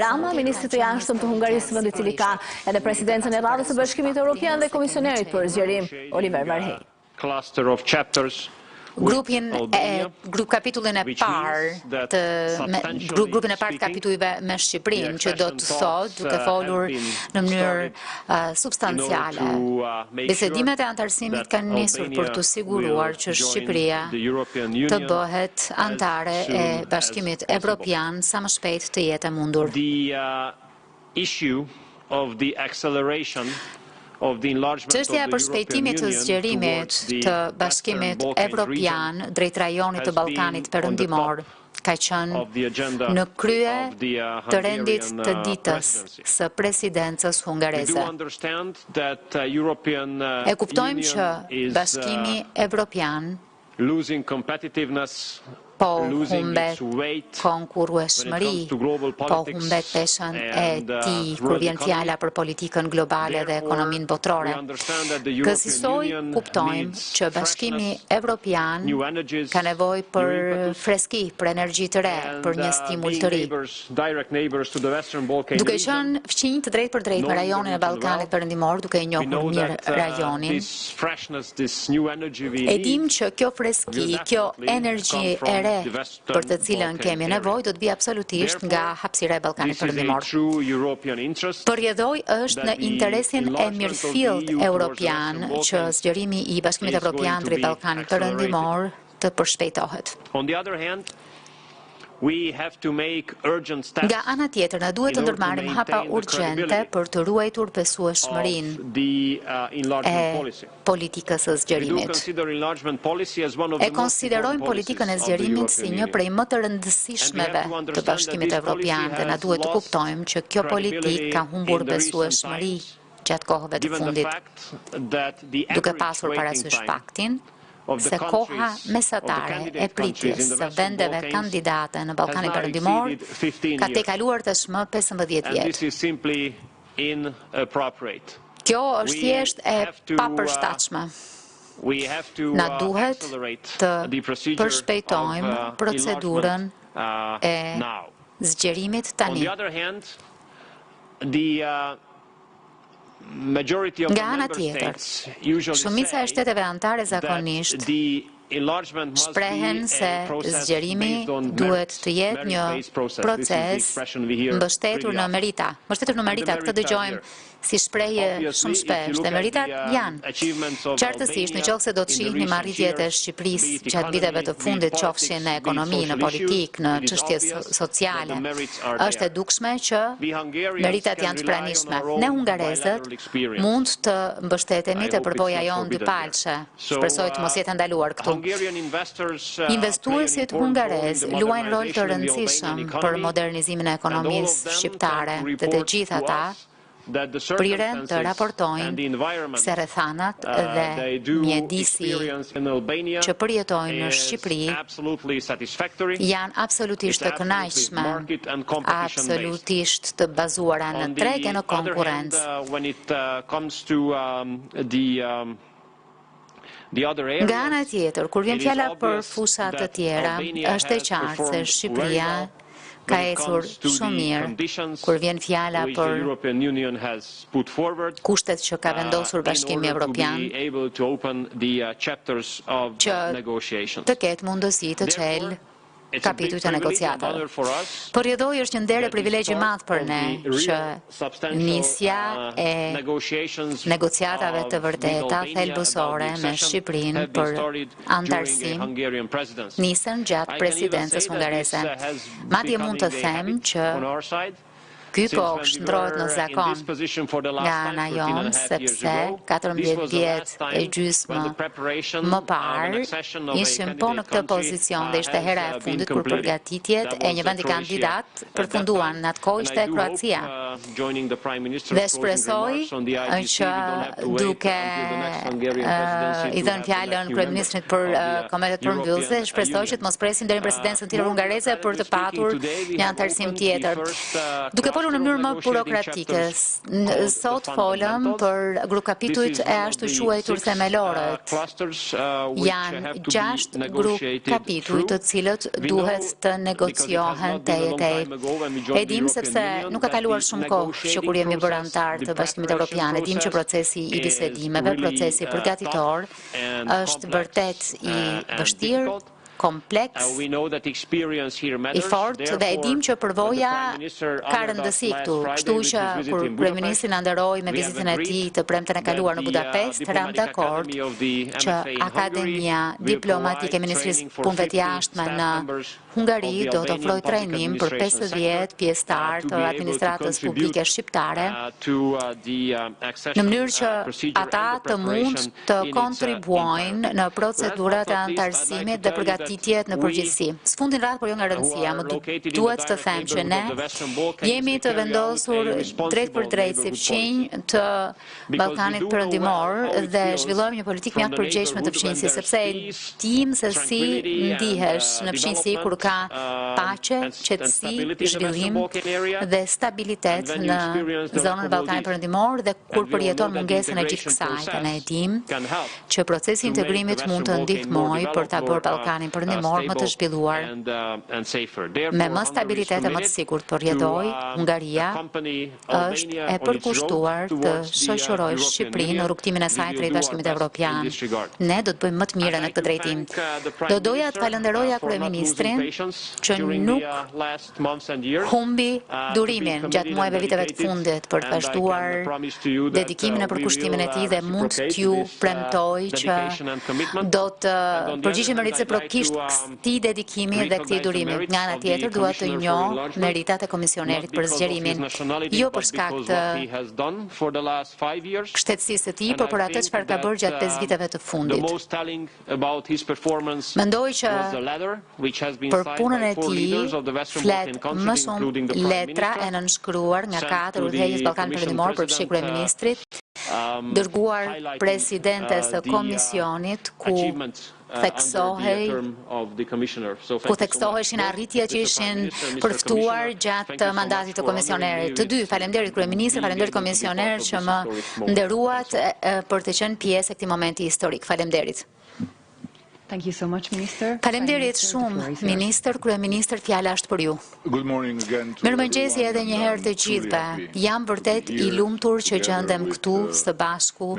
Rama, ministri të jashtëm të Hungarisë, vendi i cili ka edhe presidencën e Radhës së Bashkimit Evropian dhe komisionerit për zgjerim Oliver Varhej. Kapitullin e parë të kapitujve me Shqipërinë, që do të thotë, duke folur në mënyrë substanciale. Bisedimet e antarësimit kanë nisur për të siguruar që Shqipëria të bëhet antare e Bashkimit Evropian sa më shpejt të jetë e mundur. Çështja e përshpejtimit të zgjerimit të Bashkimit Evropian drejt rajonit të Ballkanit Perëndimor ka qenë në krye të rendit të ditës së presidencës hungareze. E kuptojmë që Bashkimi Evropian po humbet konkurrueshmëri, po humbet peshën e tij kur vjen fjala për politikën globale dhe ekonominë botërore. Kësaj kuptojmë që Bashkimi Evropian ka nevojë për freski, për energji të re, për një stimul të ri. Duke qenë fqinj të drejt për drejt me rajonin e Ballkanit Perëndimor, duke e njohur mirë rajonin, e dim që kjo freski, kjo energji e re për të cilën kemi nevojë do të vijë absolutisht nga hapësira e Ballkanit Perëndimor. Përjedhoj është në interesin e mirëfillt europian që zgjerimi i Bashkimit Evropian drejt Ballkanit Perëndimor të përshpejtohet. Nga ana tjetër, ne duhet të ndërmarrim hapa urgjente për të ruajtur besueshmërinë e politikës së zgjerimit. E konsiderojmë politikën e zgjerimit si një prej më të rëndësishmeve të Bashkimit Evropian dhe na duhet të kuptojmë që kjo politikë ka humbur besueshmëri gjatë kohëve të fundit, duke pasur parasysh faktin se koha mesatare e pritjes së vendeve kandidate në Ballkanin Perëndimor ka tejkaluar tashmë 15 vjet. Kjo është thjesht e papërshtatshme. Na duhet të përshpejtojmë procedurën e zgjerimit tani. Nga ana tjetër, shumica e shteteve anëtare zakonisht shprehen se zgjerimi duhet të jetë një proces mbështetur në merita. Mbështetur në merita, këtë dëgjojmë si shprehje shumë shpesh, dhe meritat janë. Qartësisht, nëse do të shihnim arritjet e Shqipërisë gjatë viteve të fundit, qofshin në ekonomi, në politikë, në çështje sociale, është e dukshme që meritat janë të pranishme. Ne hungarezët mund të mbështetemi te përvoja jonë dypalçe. Shpresoj të mos jetë ndaluar këtu. Investuesit hungarez luajnë rol të rëndësishëm për modernizimin e ekonomisë shqiptare dhe të gjithë ata priren të raportojnë se rrethanat dhe mjedisi që përjetojnë në Shqipëri janë absolutisht të kënaqshme, absolutisht të bazuara në treg e në konkurrencë. Nga ana tjetër, kur vjen fjala për fusha të tjera, është e qartë se Shqipëria ka ecur shumë mirë kur vjen fjala për kushtet që ka vendosur Bashkimi Evropian që të ketë mundësi të çelë kapitujt e negociatave. Përjedhoj është një nder e privilegj i madh për ne që nisja e negociatave të vërteta thelbësore me Shqipërinë për antarësim nisën gjatë presidencës hungareze. Madje mund të them që ky koksh ndrohet në zakon nga ana jonë, sepse 14 vjet e gjysmë më parë ishim po në këtë pozicion dhe ishte hera e fundit kur përgatitjet e një vendi kandidat përfunduan. Në atë kohë ishte Kroacia. Dhe shpresoj që duke i dhënë fjalën kryeministrit për komentet përmbyllëse, shpresoj që të mos presim deri në presidencën tjetër hungareze për të patur një antarësim tjetër. Duke folur në mënyrë më burokratike, sot folëm për grup kapitujt e ashtu quajtur themelorët. Janë 6 grup kapituj të cilët duhet të negociohen tej. E dim sepse nuk ka kaluar shumë kohë që kur jemi bërë antar të Bashkimit Evropian. E dim që procesi i bisedimeve, procesi përgatitor është vërtet i vështirë, kompleks, i fort, dhe e dim që përvoja ka rëndësi këtu. Kështu që kur kryeministri na nderoi me vizitën e tij të premten e kaluar në Budapest, ram dakord që Akademia Diplomatike e Ministrisë Punëve të Jashtme në Hungari do të ofrojë trajnim për 50 pjesëtar të administratës publike shqiptare në mënyrë që ata të mund të kontribuojnë në procedurat e antarësimit dhe përgatitjet në përgjithësi. S'fundin radhë, por jo nga rëndësia, më duhet të them që ne jemi të vendosur drejt për drejt si fqinj të Ballkanit Perëndimor dhe zhvillojmë një politikë mjaft përgjegjshme të fqinjësisë, sepse e dim se si ndihesh në fqinjësi kur ka paqe, qetësi, zhvillim dhe stabilitet në zonën e Ballkanit Perëndimor dhe kur përjeton mungesën e gjithë kësaj. Dhe ne e dim që procesi i integrimit mund të ndihmojë për ta bërë Ballkanin Perëndimor më të zhvilluar, me më stabilitet e më të sigurt. Por jetoj, Hungaria është e përkushtuar të shoqërojë Shqipërinë në rrugtimin e saj drejt Bashkimit Evropian. Ne do të bëjmë më të mirën në këtë drejtim. Do doja të falenderoja kryeministrin që nuk humbi durimin gjatë muajve viteve të fundit për të vazhduar dedikimin e përkushtimin e tij dhe mund t'ju premtoj që do të përgjigjem reciprokisht këtij dedikimi dhe këtij durimi. Nga ana tjetër, dua të njoh meritat e komisionerit për zgjerimin, jo për shkak të shtetësisë së tij, por për atë çfarë ka bërë gjatë 5 viteve të fundit. Mendoj që për punën e tij flet më shumë letra e nënshkruar nga 4 udhëheqës Ballkan Perëndimor për fshi kryeministrit, dërguar presidentes së komisionit ku theksoheshin arritjet që ishin përftuar gjatë mandatit të komisionerit. Të dy, faleminderit kryeministri, faleminderit komisioner që më nderuat për të qenë pjesë e këtij momenti historik. Faleminderit. Faleminderit shumë, ministër, kryeministër, fjala është për ju. Mirëmëngjesi edhe një herë të gjithëve. Jam vërtet i lumtur që gjendem këtu së bashku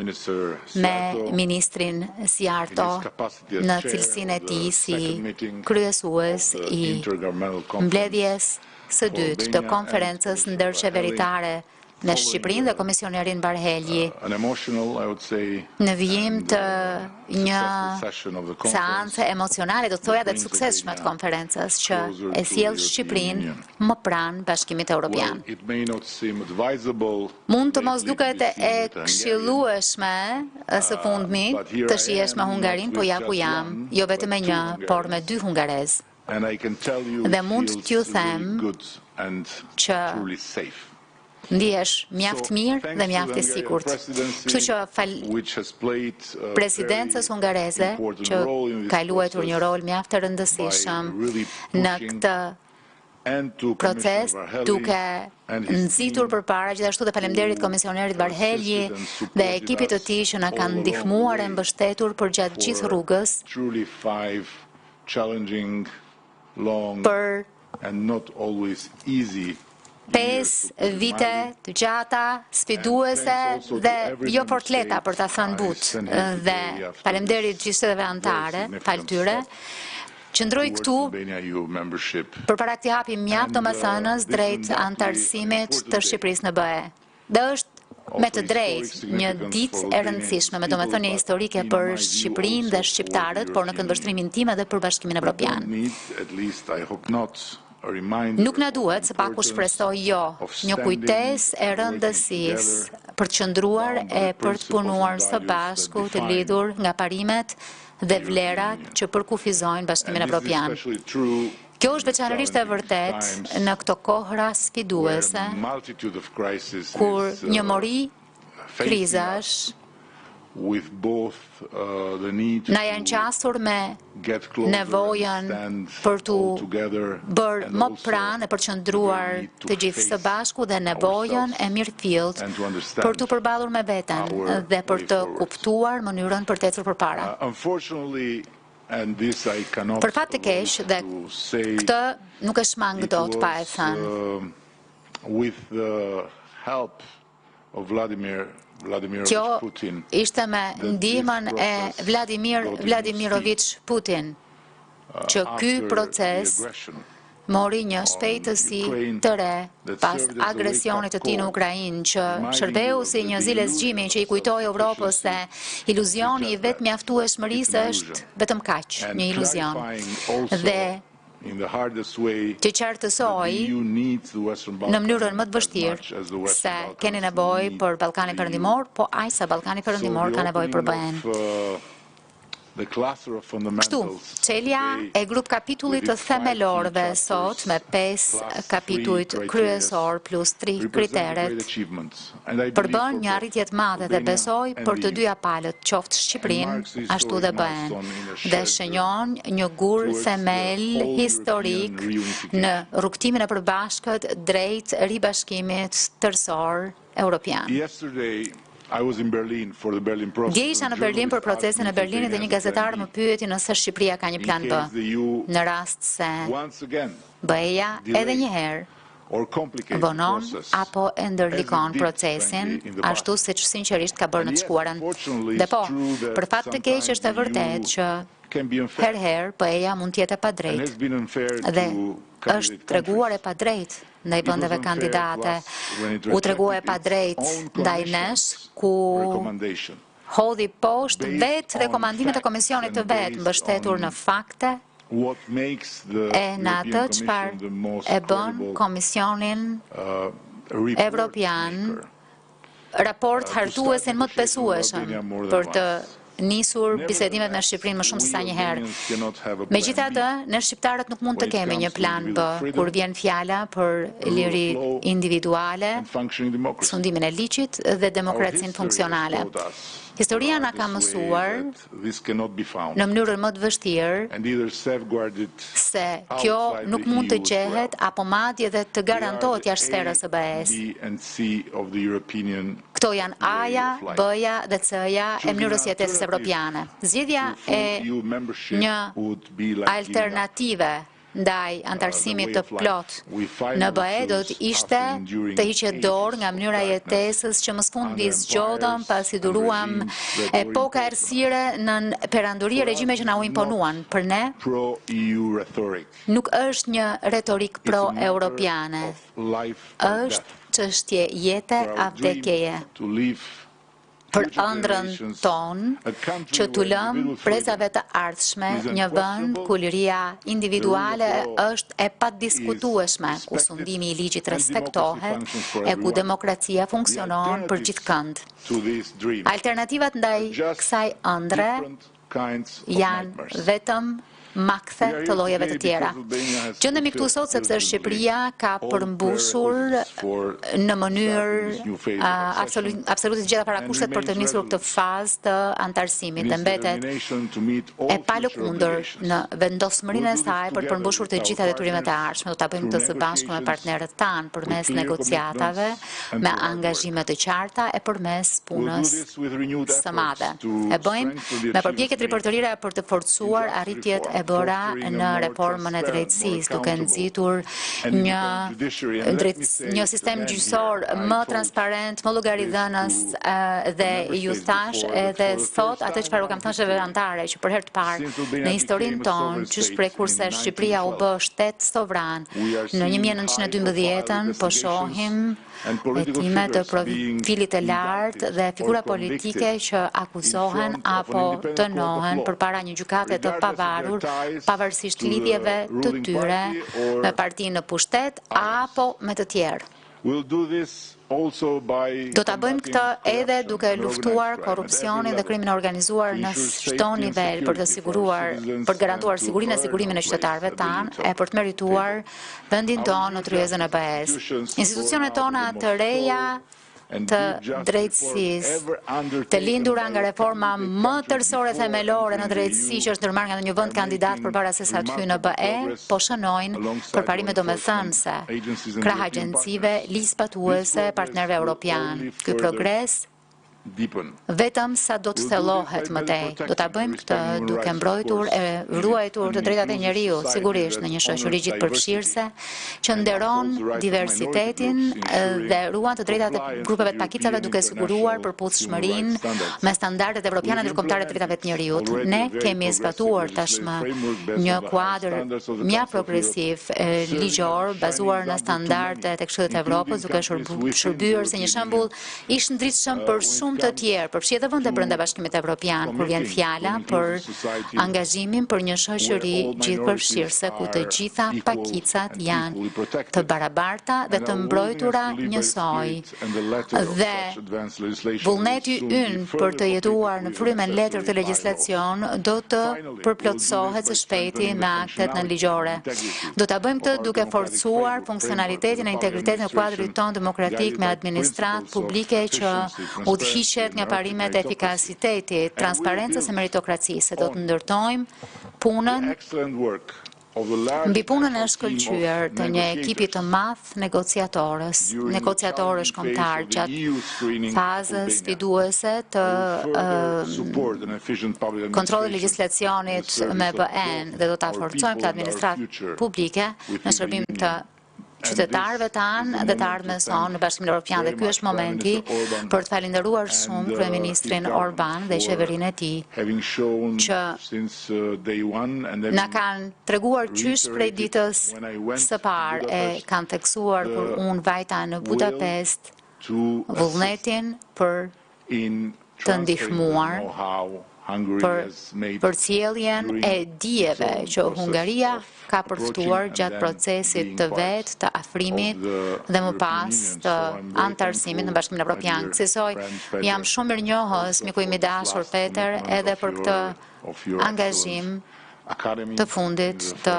me ministrin Siarto në cilësinë e tij si kryesues i mbledhjes së dytë të konferencës ndërqeveritare në Shqipërinë dhe komisionerin Barhelji në vijim të një seance emocionale, do të thoja dhe të suksesshme të konferencës që e sjell Shqipërinë më pranë Bashkimit Evropian. Mund të mos duket e këshillueshme së fundmi të shihesh me Hungarinë, po ja ku jam, jo vetëm me një, por me 2 hungarez. Dhe mund t'ju them që ndihesh mjaft mirë dhe mjaft i sigurt. Kështu që presidencës hungareze që ka luajtur një rol mjaft të rëndësishëm në këtë proces, duke nxitur përpara, gjithashtu dhe faleminderit komisionerit Barhelji dhe ekipit të tij që na kanë ndihmuar e mbështetur për gjatë gjithë rrugës për 5 vite të gjata, sfiduese dhe jo fort lehta për ta thënë butë. Dhe faleminderit gjithë shtetetve anëtare, fal tyre, qëndroj këtu përpara këtij hapi mjaft domethënës drejt antarësimit të Shqipërisë në BE. Dhe është me të drejtë një ditë e rëndësishme, me domethënie historike për Shqipërinë dhe shqiptarët, por në këndvështrimin tim edhe për Bashkimin Evropian. Nuk na duhet, së paku shpresoj jo, një kujtesë e rëndësisë për të qëndruar e për të punuar së bashku të lidhur nga parimet dhe vlerat që përkufizojnë Bashkimin Evropian. Kjo është veçanërisht e vërtet në këto kohra sfiduese, kur një mori krizash na janë qasur me nevojën për të bërë më pranë e përqendruar të gjithë së bashku dhe nevojën e mirëfillt për të përballur me veten dhe për të kuptuar mënyrën për të ecur përpara. Për fat të keq, dhe këtë nuk e shmang dot pa e thënë, kjo ishte me ndihmën e Vladimir Vladimirovich Putin, që ky proces mori një shpejtësi të re pas agresionit të tij në Ukrainë, që shërbeu si një zile zgjimi që i kujtoi Evropës se iluzioni i vetë mjaftueshmërisë është vetëm kaq, një iluzion. Dhe që qartësoj në mënyrën më të vështirë se keni nevojë për Ballkanin Perëndimor, po aq sa Ballkani Perëndimor ka nevojë për BE-n. Kështu, çelja e grup kapitullit të themelorëve sot me 5 kapitujt kryesor plus 3 kriteret përbën një arritje të madhe dhe besoj për të dyja palët, qoftë Shqipërinë ashtu dhe BE-n, dhe shënjon një gur themel historik në rrugtimin e përbashkët drejt ribashkimit tërësor europian. Dje isha në Berlin për procesin e Berlinit dhe një gazetar më pyeti nëse Shqipëria ka një plan B, në rast se BE-ja edhe një herë vonon apo e ndërlikon procesin, ashtu siç sinqerisht ka bërë në të shkuarën. Dhe po, për fat të keq është e vërtet që herëherë BE-ja mund të jetë e padrejtë dhe është treguar e padrejtë ndaj vendeve kandidate, u tregua e padrejtë ndaj nesh, ku hodhi poshtë vetë rekomandimet e komisionit të vetë, mbështetur në fakte e në atë çfarë e bën Komisionin Evropian, raport hartuesin më të besueshëm për të nisur bisedimet me Shqipërinë më shumë se sa një herë. Megjithatë, ne shqiptarët nuk mund të kemi një plan B kur vjen fjala për liri individuale, sundimin e ligjit dhe demokracinë funksionale. Historia na ka mësuar në mënyrën më të vështirë se kjo nuk mund të gjehet apo madje dhe të garantohet jashtë sferës së BE-s. Këto janë A-ja, B-ja dhe C-ja e mënyrës jetesës evropiane. Zgjedhja e një alternative ndaj antarësimit të plot në BE do të ishte të hiqet dorë nga mënyra jetesës që më së fundi zgjodhëm pasi duruam epoka errësire në perandori e regjime që na u imponuan. Për ne nuk është një retorik pro-europiane, është çështje jete a vdekjeje. Për ëndrrën tonë që t'u lëm prezave të ardhshme një vend ku liria individuale është e padiskutueshme, ku sundimi i ligjit respektohet e ku demokracia funksionon për gjithëkënd. Alternativat ndaj kësaj ëndre janë vetëm makthe të llojeve të tjera. Gjendemi këtu sot sepse Shqipëria ka përmbushur në mënyrë absolutisht gjitha parakushtet për të nisur këtë fazë të antarësimit dhe mbetet e palëkundër në vendosmërinë e saj për të përmbushur të gjitha detyrimet e ardhshme. Do ta bëjmë këtë së bashku me partnerët tanë përmes negociatave, me angazhime të qarta e përmes punës së madhe. E bëjmë me përpjekje ripërtërire për të forcuar arritjet e bëra në reformën e drejtësisë, duke nxitur një sistem gjyqësor më transparent, më llogaridhënës dhe ju thash edhe sot atë çfarë u kam thënë zyrtarëve që për herë të parë në historinë tonë që shprekur se Shqipëria u bë shtet sovran në 1912-ën, po shohim hetime të profilit të lartë dhe figura politike që akuzohen apo dënohen përpara një gjykate të pavarur, pavarësisht lidhjeve të tyre me partinë në pushtet apo me të tjerë. Do ta bëjmë këtë edhe duke luftuar korrupsionin dhe krimin e organizuar në çdo nivel për të garantuar sigurinë e sigurimin e qytetarëve tanë e për të merituar vendin tonë në tryezën e BE-s. Institucionet tona të reja të drejtësisë, të lindura nga reforma më tërësore themelore në drejtësi që është ndërmarrë nga një vend kandidat përpara se sa të hyjë në BE, po shënojnë përparime domethënëse, krah agjencive, listë patuese, partnerëve evropian. Ky progres vetëm sa do të thellohet më tej. Do ta bëjmë këtë duke mbrojtur e ruajtur të drejtat e njeriut, sigurisht në një shoqëri gjithëpërfshirëse që nderon diversitetin dhe ruan të drejtat e grupeve të pakicave duke siguruar përputhshmërinë me standardet evropiane ndërkombëtare të drejtave të njeriut. Ne kemi zbatuar tashmë një kuadër mjaft progresiv ligjor bazuar në standardet e Këshillit të Evropës, duke shërbyer si një shembull i shëndritshëm për shumë të tjerë, përfshi edhe vende brenda Bashkimit Evropian, kur vjen fjala për angazhimin për një shoqëri gjithëpërfshirëse ku të gjitha pakicat janë të barabarta dhe të mbrojtura njësoj. Dhe vullneti ynë për të jetuar në frymën letër të legjislacion do të përplotësohet së shpejti me aktet nënligjore. Do ta bëjmë këtë duke forcuar funksionalitetin e integritetin e kuadrit ton demokratik me administratë publike që udhëhiqet nga parimet e efikasitetit, transparencës e meritokracisë. Do të ndërtojmë punën mbi punën e shkëlqyer të një ekipi të madh negociatorësh kombëtar gjatë fazës sfiduese të kontrollit legjislacionit me BE-n dhe do ta forcojmë këtë administratë publike në shërbim të qytetarëve tanë dhe të ardhmes sonë në Bashkimin Evropian dhe ky është momenti për të falendëruar shumë kryeministrin Orban dhe qeverinë e tij që na kanë treguar qysh prej ditës së parë e kanë theksuar kur unë vajta në Budapest vullnetin për të ndihmuar për ciljen e dijeve që Hungaria ka përftuar gjatë procesit të vet të afrimit dhe më pas të antarësimit në Bashkimin Evropian. Kësaj jam shumë mirënjohës miku im i dashur Peter edhe për këtë angazhim të fundit të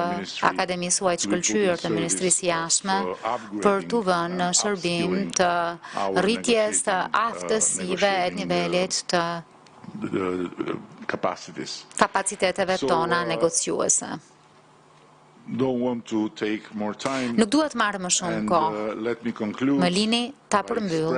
Akademisë huaj të shkëlqyer të Ministrisë Jashtme për t'u vënë në shërbim të rritjes të aftësive e nivelit të kapaciteteve tona negociuese. Nuk duhet marrë më shumë kohë. Më lini ta përmbyll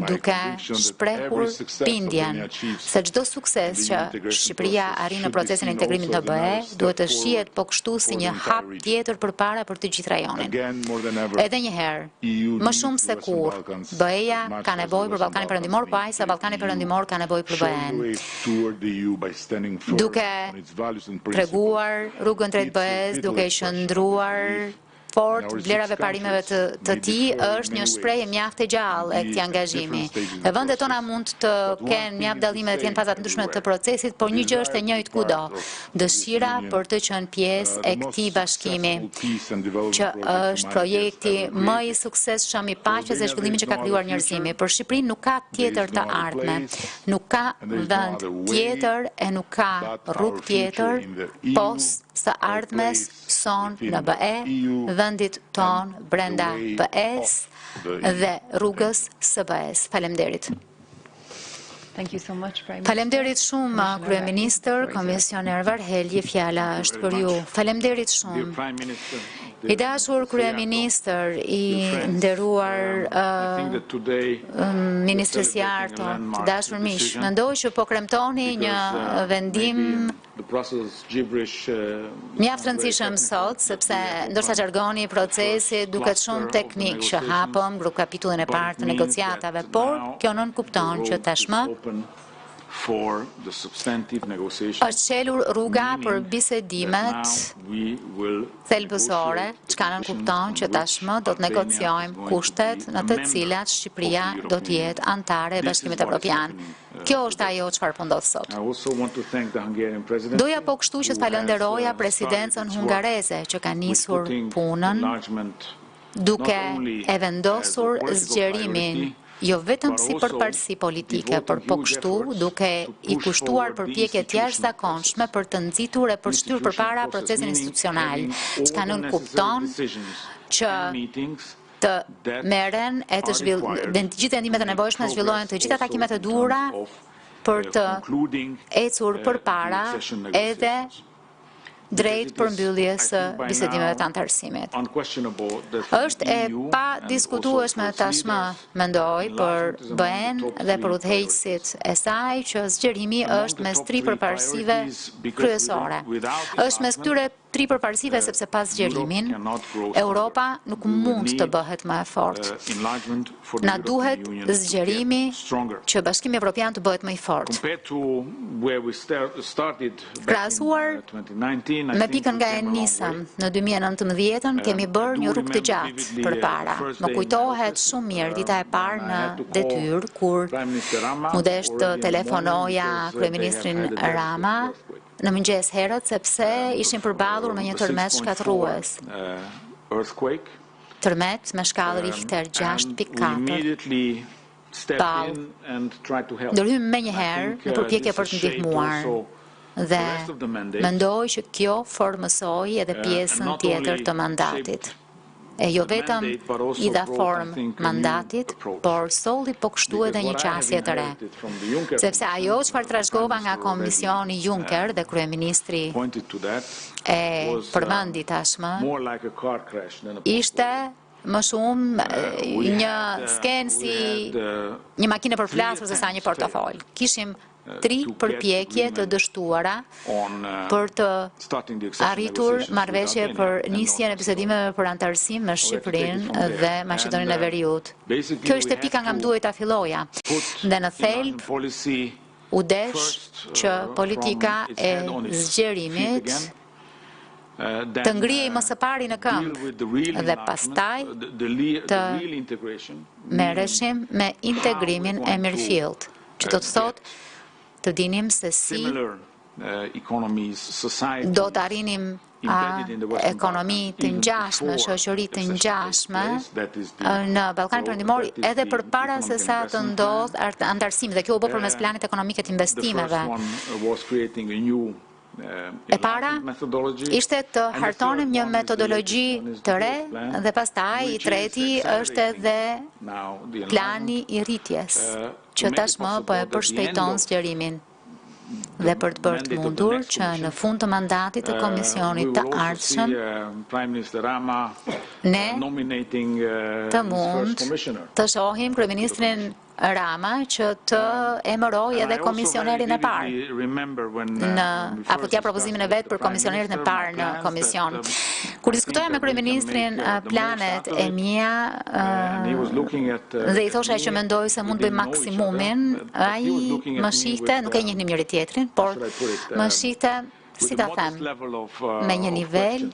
duke shprehur bindjen se çdo sukses që Shqipëria arrin në procesin e integrimit në BE duhet të shihet po kështu si një hap tjetër përpara për të gjithë rajonin. Edhe një herë, më shumë se kur, BE-ja ka nevojë për Ballkanin Perëndimor, po aq sa Ballkani Perëndimor ka nevojë për BE-n. Duke treguar rrugën drejt BE-s, duke qëndruar fort vlerave parimeve të tij është një shprehje mjaft e gjallë e këtij angazhimi. Dhe vendet tona mund të kenë mjaft dallime dhe të jenë faza të ndryshme të procesit, por një gjë është e njëjtë kudo: dëshira për të qenë pjesë e këtij bashkimi, që është projekti më i suksesshëm i paqes dhe zhvillimit që ka krijuar njerëzimi. Për Shqipërinë nuk ka tjetër të ardhme, nuk ka vend tjetër e nuk ka rrugë tjetër pos së ardhmes son në BE, vendit ton brenda BE-s dhe rrugës së BE-s. Faleminderit. Faleminderit shumë, kryeministër, komisioner Varhelji, fjala është për ju. Faleminderit shumë. I dashur kryeministër, i nderuar ministres Jarto, të dashur miq, mendoj që po kremtoni një vendim mjaft rëndësishëm sot, sepse ndoshta jargoni i procesit duket shumë teknik që hapëm kapitullin e parë të negociatave, por kjo nën kupton që tashmë është qelur rruga për bisedimet thelbësore, çka nën kupton që tashmë do të negociojmë kushtet në të cilat Shqipëria do të jetë anëtare e Bashkimit Evropian. Kjo është ajo çfarë po ndodh sot. Doja po kështu që të falenderoja presidencën hungareze që ka nisur punën duke e vendosur zgjerimin jo vetëm si përparësi politike, por po kështu duke i kushtuar përpjekjet jashtëzakonshme për të nxitur e përshtyr përpara procesin institucional, çka nuk kupton që të merren e të gjithë vendimet e nevojshme zhvillohen të gjitha takimet e duhura për të ecur përpara edhe drejt përmbylljes së bisedimeve të antarësimit. Është e pa diskutueshme tashmë, mendoj, për BE-n dhe për udhëheqësit e saj që zgjerimi është mes tri përparësive kryesore. Është mes këtyre tri përparësive sepse pas zgjerimin, Europa nuk mund të bëhet më e fortë. Na duhet zgjerimi që Bashkimi Evropian të bëhet më i fortë. Krahasuar me pikën nga e nisëm në 2019 kemi bërë një rrugë të gjatë përpara. Më kujtohet shumë mirë dita e parë në detyrë kur mu desh të telefonoja kryeministrin Rama në mëngjes herët sepse ishin përballur me një tërmet shkatërrues. Tërmet me shkallë Richter 6.4. Ndërhym menjëherë në përpjekje për të ndihmuar dhe mendoj që kjo formësoi edhe pjesën tjetër të mandatit. E jo vetëm I dha formë mandatit, por solli po kështu edhe një qasje të re. Sepse ajo çfarë trashëgova nga Komisioni Juncker dhe kryeministri e përmendi tashmë, ishte më shumë një skenë si një makinë për flasur se sa një portofol. Kishim tri përpjekje të dështuara për të arritur marrëveshje për nisjen e bisedimeve për antarësim me Shqipërinë dhe Maqedoninë e Veriut. Kjo ishte pika nga më duhet ta filloja. Dhe në thelb u desh që politika e zgjerimit të ngrihej më së pari në këmbë dhe pastaj të merreshim me integrimin e mirëfillt, që do të thotë të dinim se si do të arrinim ekonomi të ngjashme, shoqëri të ngjashme në Ballkanin Perëndimor edhe përpara se sa të ndodhë antarësimi, dhe kjo u bë përmes planit ekonomik të investimeve. E para ishte të hartonim një metodologji të re dhe pastaj I treti është edhe plani I rritjes, që tashmë po e përshpejton zgjerimin. Dhe për të bërë të mundur që në fund të mandatit të komisionit të ardhshëm ne të mund të shohim kryeministrin Rama që të emëroj edhe komisionerin e parë apo t'ja propozimin e vetë për komisionerin e parë në komision. Kur diskutoja me kryeministrin planet e mia dhe I thosha që mendoj se mund të bëj maksimumin, ai më shihte, nuk e njihnim njëri tjetrin, por më shihte, si ta them, me një nivel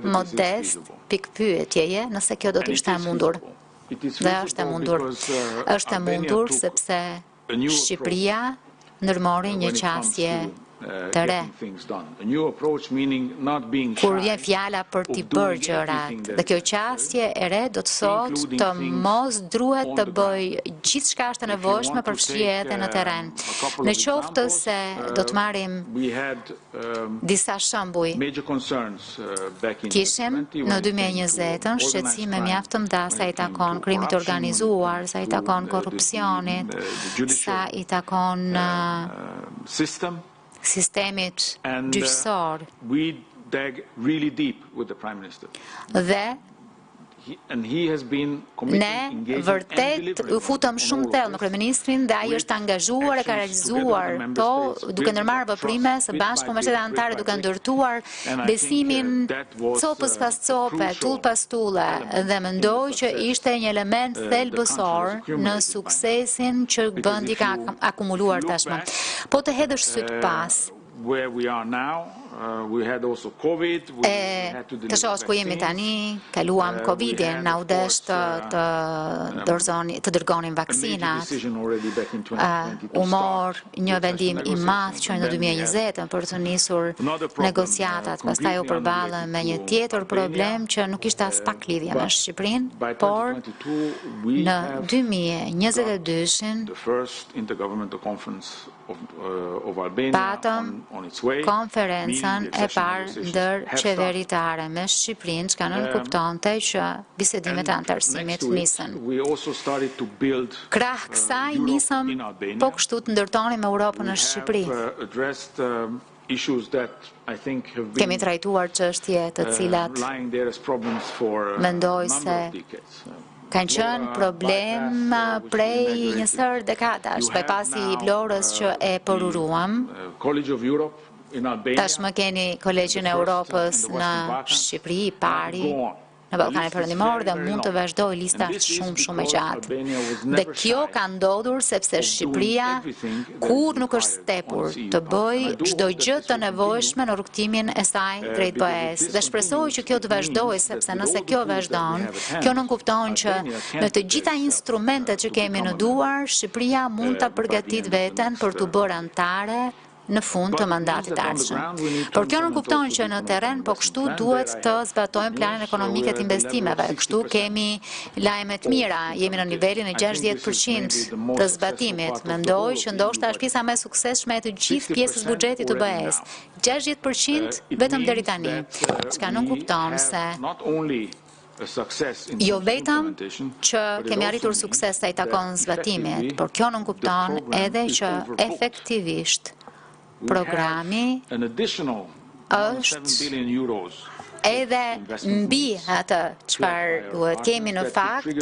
modest pikpyetjeje nëse kjo do të ishte e mundur. Dhe është e mundur. Është e mundur sepse Shqipëria ndërmori një qasje të re. Kur vjen fjala për t'i bërë gjërat, dhe kjo qasje e re do të thotë të mos druhet të bëj gjithçka është e nevojshme për fshirje edhe në terren. Në qoftë se do të marrim disa shembuj, kishim në 2020 shqetësime mjaft të mëdha sa I takon krimit organizuar, sa I takon korrupsionit, sa I takon sistemit gjyqësor. Dhe ne vërtet u futëm shumë thellë me kryeministrin dhe ai është angazhuar e ka realizuar to duke ndërmarrë veprime së bashku me shtetet anëtare duke ndërtuar besimin copës pas cope, tull pas tulle dhe mendoj që ishte një element thelbësor në suksesin që vendi ka akumuluar tashmë. Po të hedhësh syt pas Të shohës ku jemi tani, kaluam Covidin, na u desh të dërgonin vaksinat, u mor një vendim i madh që në 2020 për të nisur negociatat, pastaj u përballëm me një tjetër problem që nuk ishte as pak lidhje me Shqipërinë, por në 2022 patëm konferencën e parë ndër qeveritare me Shqipërinë, që kanë kuptonte që bisedimet e antarësimit nisën. Krah kësaj nisëm po kështu të ndërtonim Europën në Shqipëri. Kemi trajtuar çështje të cilat mendoj se kanë qenë problem prej njësër dekadash, pasi Vlorës që e përuruam. Tashmë keni Kolegjin e Europës në Shqipëri, pari, në Ballkanin Perëndimor, dhe mund të vazhdoj lista shumë e gjatë. Dhe kjo ka ndodhur sepse Shqipëria kur nuk është stepur të bëj çdo gjë të nevojshme në rrugtimin e saj drejt BE-s. Dhe shpresoj që kjo të vazhdojë, sepse nëse kjo vazhdon, kjo nënkupton që me të gjitha instrumentet që kemi në duar, Shqipëria mund ta përgatit veten për të bërë antare në fund të mandatit ardhshëm. Por kjo nuk kupton që në terren po kështu duhet të zbatojmë planin ekonomik të investimeve. Kështu kemi lajme të mira, jemi në nivelin e 60% të zbatimit. Mendoj që ndoshta është pjesa më e suksesshme e të gjithë pjesës buxhetit të BE-s. 60% vetëm deri tani. Çka nuk kupton se jo vetëm që kemi arritur sukses sa i takon zbatimit, por kjo nuk kupton edhe që efektivisht programi është edhe mbi atë çfarë duhet. Kemi në fakt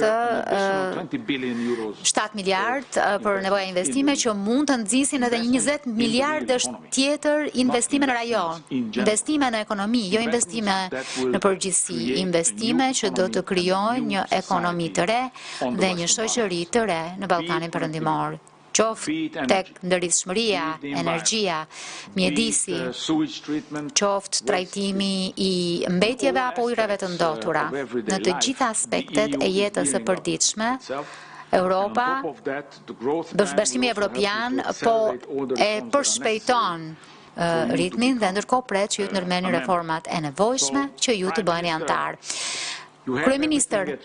7 miliard për nevoja investime që mund të nxisin edhe 20 miliardësh tjetër investime në rajon, investime në ekonomi, jo investime në përgjithësi, investime që do të krijojnë një ekonomi të re dhe një shoqëri të re në Ballkanin Perëndimor. Qoftë tek ndërlidhshmëria, energjia, mjedisi, qoftë trajtimi i mbetjeve apo ujrave të ndotura. Në të gjitha aspektet e jetës së përditshme, Europa, Bashkimi Evropian, po e përshpejton ritmin dhe ndërkohë pret që ju të ndërmerrni reformat e nevojshme që ju të bëheni antar. Kryeministër,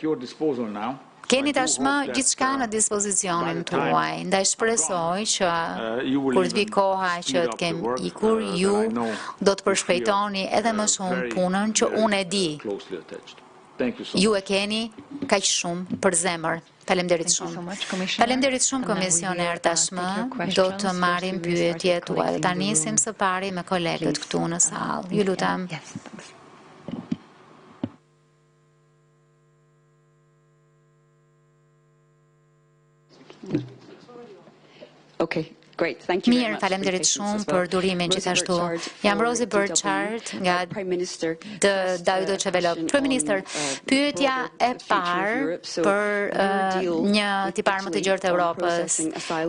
keni tashmë gjithçka në dispozicionin tuaj, ndaj shpresoj që kur të vi koha që të kem ikur, ju do të përshpejtoni edhe më shumë punën që unë e di. Ju e keni kaq shumë për zemër. Faleminderit shumë. Faleminderit shumë komisioner. Tashmë do të marrim pyetjet tuaja. Ta nisim së pari me kolegët këtu në sallë. Ju lutem. Mirë, faleminderit shumë për durimin gjithashtu. Jam Rosi Burchard nga Deutsche Welle. Kryeministër, pyetja e parë për një tipar më të gjerë të Europës.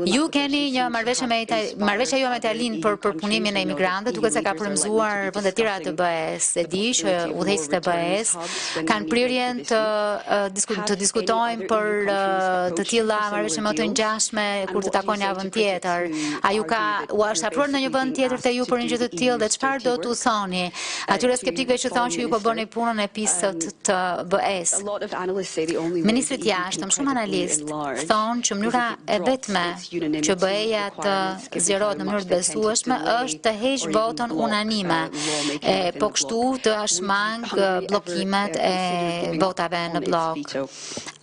Ju keni një marrëveshje jo me Italinë për përpunimin e imigrantëve, duke se ka frymzuar vende të tjera të BE-s. E di që udhëheqësit e BE-s kanë prirjen të diskutojnë për të tilla marrëveshje më të ngjashme kur të takojnë javën tjetër. A ju u është afruar në një vend tjetër te ju për një gjë të tillë dhe çfarë do t'u thoni atyre skeptikëve që thonë që ju po bëni punën e pisët të BE-s? Ministrit jashtëm, shumë analistë thonë që mënyra e vetme që BE-ja të zgjerohet në mënyrë të besueshme është të heqë votën unanime, po kështu të ashmang bllokimet e votave në blok.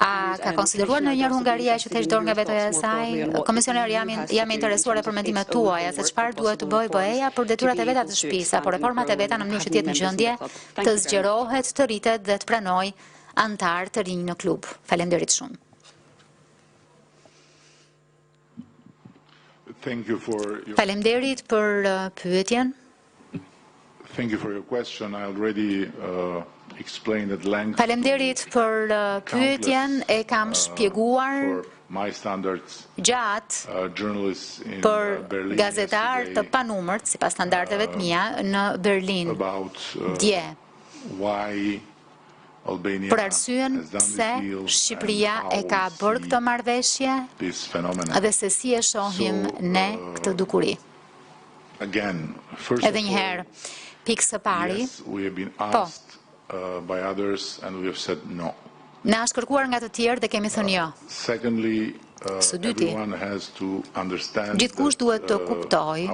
A ka konsideruar ndonjëherë Hungaria që të heqë dorë nga vetoja e saj? Komisioner, jam interesuar për mendimet tuaja se çfarë duhet të bëjë BE-ja për detyrat e veta të shtëpisë apo reformat e veta në mënyrë që të jetë në gjendje të zgjerohet, të rritet dhe të pranojë antar të rinj në klub. Faleminderit shumë. Faleminderit për pyetjen. Faleminderit për pyetjen, e kam shpjeguar gjatë për gazetar të panumërt, sipas standardeve të mia, në Berlin dje. Për arsyen se Shqipëria e ka bërë këtë marrëveshje dhe se si e shohim ne këtë dukuri. Edhe njëherë, pikë së pari, po, na është kërkuar nga të tjerë dhe kemi thënë jo. Së dyti, gjithkush duhet të kuptojë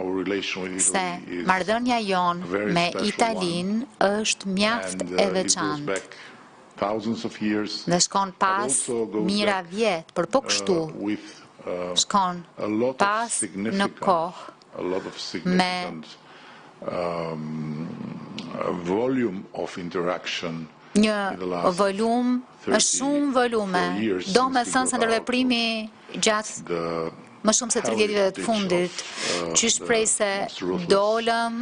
se marrëdhënia jonë me Italinë është mjaft e veçantë. Dhe shkon pas mira vjet, për po kështu, shkon pas në kohë me një volum, shumë volume, do me thënë se ndërveprimi gjatë më shumë se 30 viteve të fundit, që shprej se dolëm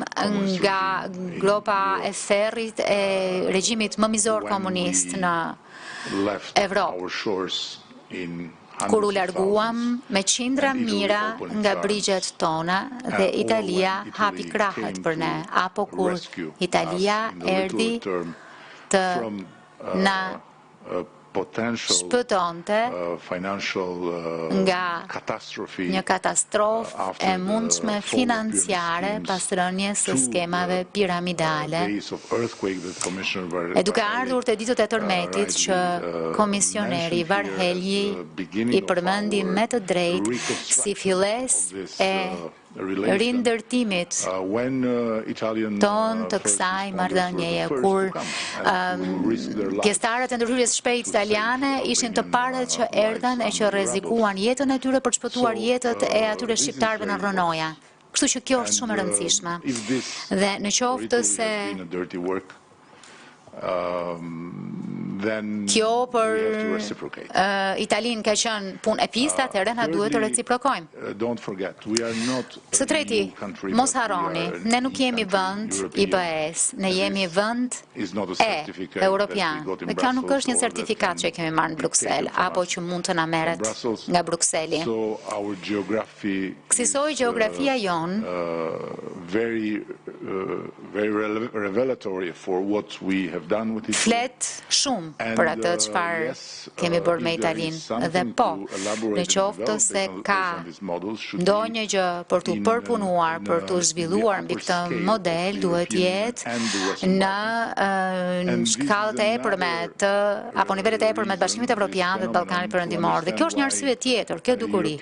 nga gropa e ferrit e regjimit më mizor komunist në Evropë, kur u larguam me qindra mira nga brigjet tona dhe Italia hapi krahët për ne, apo kur Italia erdhi të na shpëtonte nga një katastrofë e mundshme financiare pas rënies së skemave piramidale. E duke ardhur te ditët e tërmetit që komisioneri Varhelyi i përmendi me të drejtë si fillesë e rindërtimit ton të kësaj marrëdhënieje, kur pjesëtarët e ndërhyrjes shpejt italiane ishin të parët që erdhen e që rrezikuan jetën e tyre për të shpëtuar jetët e atyre shqiptarëve në rënoja. Kështu që kjo është shumë e rëndësishme. Dhe në qoftë se kjo për Italinë ka qenë punë e pistë, atëherë na duhet të reciprokojmë. Së treti, mos harroni, ne nuk jemi vend i BE-s, ne jemi vend europian. Dhe kjo nuk është një certifikat që kemi marrë në Bruksel, apo që mund të na merret nga Brukseli. Kësaj gjeografia jon flet shumë për atë çfarë kemi bërë me Italinë. Dhe po, në qoftë se ka ndonjë gjë për t'u përpunuar, për t'u zhvilluar mbi këtë model, duhet jetë në shkallët e epërmet apo nivelet e epërmet të Bashkimit Evropian dhe të Ballkanit Perëndimor. Dhe kjo është një arsye tjetër, kjo dukuri,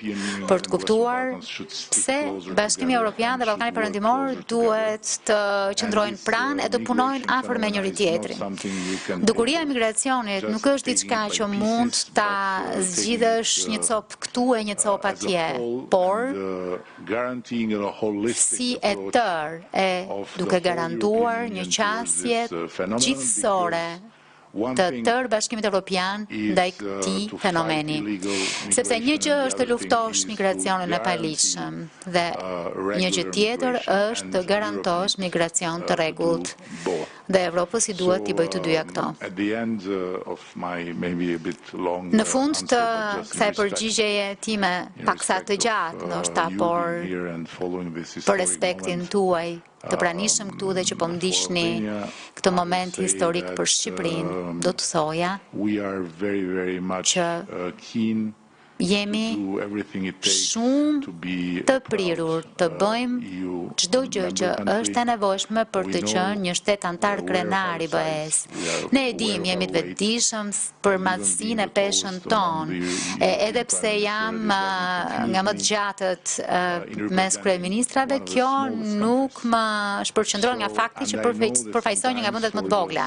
për të kuptuar pse Bashkimi Evropian dhe Ballkani Perëndimor duhet të qëndrojnë pranë e të punojnë afër me njëri tjetrin. Dukuria e migracionit nuk është diçka që mund ta zgjidhësh një copë këtu e një copë atje, por si e tërë e duke garantuar një qasje gjithësore të tërë Bashkimit Evropian ndaj këtij fenomeni. Sepse një gjë është të luftosh migracionin e paligjshëm dhe një gjë tjetër është të garantosh migracion të rregullt. Dhe Evropës i duhet t'i bëj të dyja këto. Në fund të kësaj përgjigjeje time paksa të gjatë, ndoshta, por për respektin tuaj të pranishëm këtu dhe që po ndiqni këtë moment historik për Shqipërinë, do të thoja që jemi shumë të prirur të bëjmë çdo gjë që është e nevojshme për të qenë një shtet antar krenar i BE-s. Ne e dim, jemi të vetëdijshëm për madhësinë e peshën tonë, edhe pse jam nga më të gjatët mes kryeministrave, kjo nuk më shpërqendron nga fakti që përfaqësoj një nga vendet më të vogla.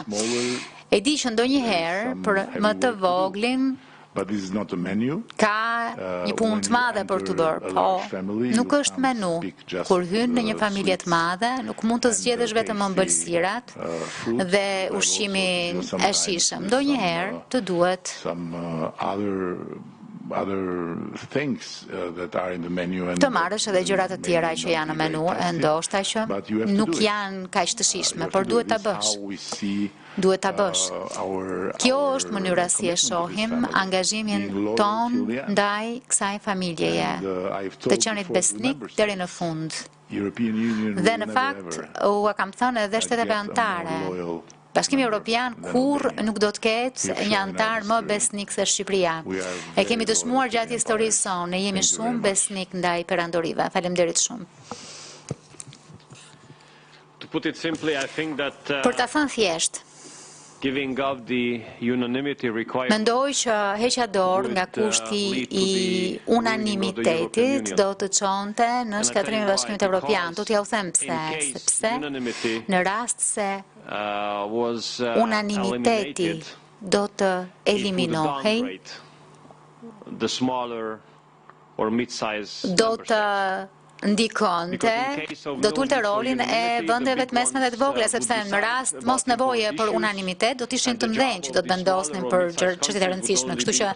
E di që ndonjëherë për më të voglin ka një punë të madhe për të bërë, po nuk është menu. Kur hyn në një familje të madhe, nuk mund të zgjedhësh vetëm ëmbëlsirat dhe ushqimin e shijshëm. Ndonjëherë të duhet Të marrësh edhe gjëra të tjera që janë në menu, e ndoshta që nuk janë kaq të shijshme, por duhet ta bësh. Duhet ta bësh. Kjo është mënyra si e shohim angazhimin ton ndaj kësaj familjeje, të qenit besnik deri në fund. Dhe në fakt, u kam thënë edhe shteteve anëtare, Bashkimi Evropian kurrë nuk do të ketë një antar më besnik se Shqipëria. E kemi dëshmuar gjatë historisë sonë, ne jemi shumë besnik ndaj perandorive. Faleminderit shumë. Për ta thënë thjesht, mendoj që heqja dorë nga kushti i unanimitetit do të çonte në shkatrimin e Bashkimit Evropian. Do t'ja u them pse, sepse në rast se unanimiteti do të eliminohej, do të ndikonte, do t'ulte rolin e vendeve të mesme dhe të vogla, sepse në rast mos nevoje për unanimitet, do t'ishin të mdhenj që do të vendosnin për çështje të rëndësishme. Kështu që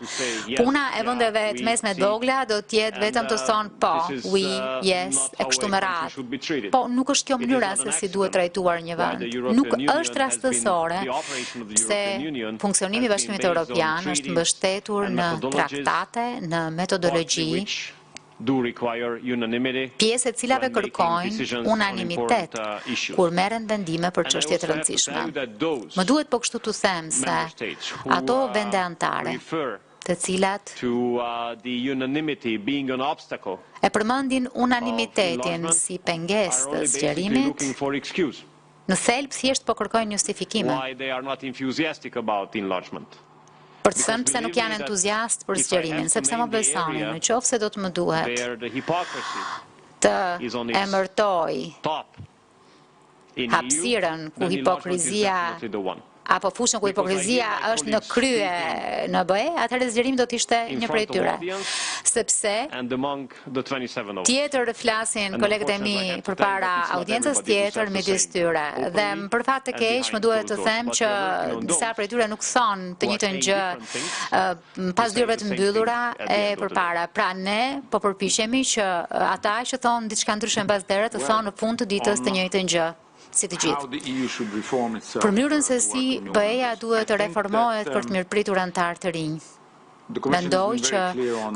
puna e vendeve të mesme të vogla do t'jetë vetëm të thonë po, we, yes, e kështu me radhë. Po nuk është kjo mënyra se si duhet trajtuar një vend. Nuk është rastësore pse funksionimi i Bashkimit Evropian është mbështetur në traktate, në metodologji, pjesë e cilave kërkojnë unanimitet kur merren vendime për çështje të rëndësishme. Më duhet po kështu të them se ato vende anëtare, të cilat e përmendin unanimitetin si pengesë të zgjerimit, në thelb thjesht po kërkojnë justifikime. Për të thënë pse nuk janë entuziast për zgjerimin, sepse më besoni, në qoftë se do të më duhet të emërtoj hapësirën ku hipokrizia apo fushën ku hipokrizia është në krye në BE, atëherë zgjerimi do të ishte një prej tyre. Sepse tjetër flasin kolegët e mi përpara audiencës, tjetër midis tyre. Dhe për fat të keq më duhet të them që disa prej tyre nuk thonë të njëjtën gjë pas dyrave të mbyllura e përpara. Pra ne po përpiqemi që ata që thonë diçka ndryshe mbas dere të thonë në fund të ditës të njëjtën gjë. Si të gjithë. Për mënyrën se si BE-ja duhet të reformohet për të mirëpritur anëtar të rinj. Mendoj që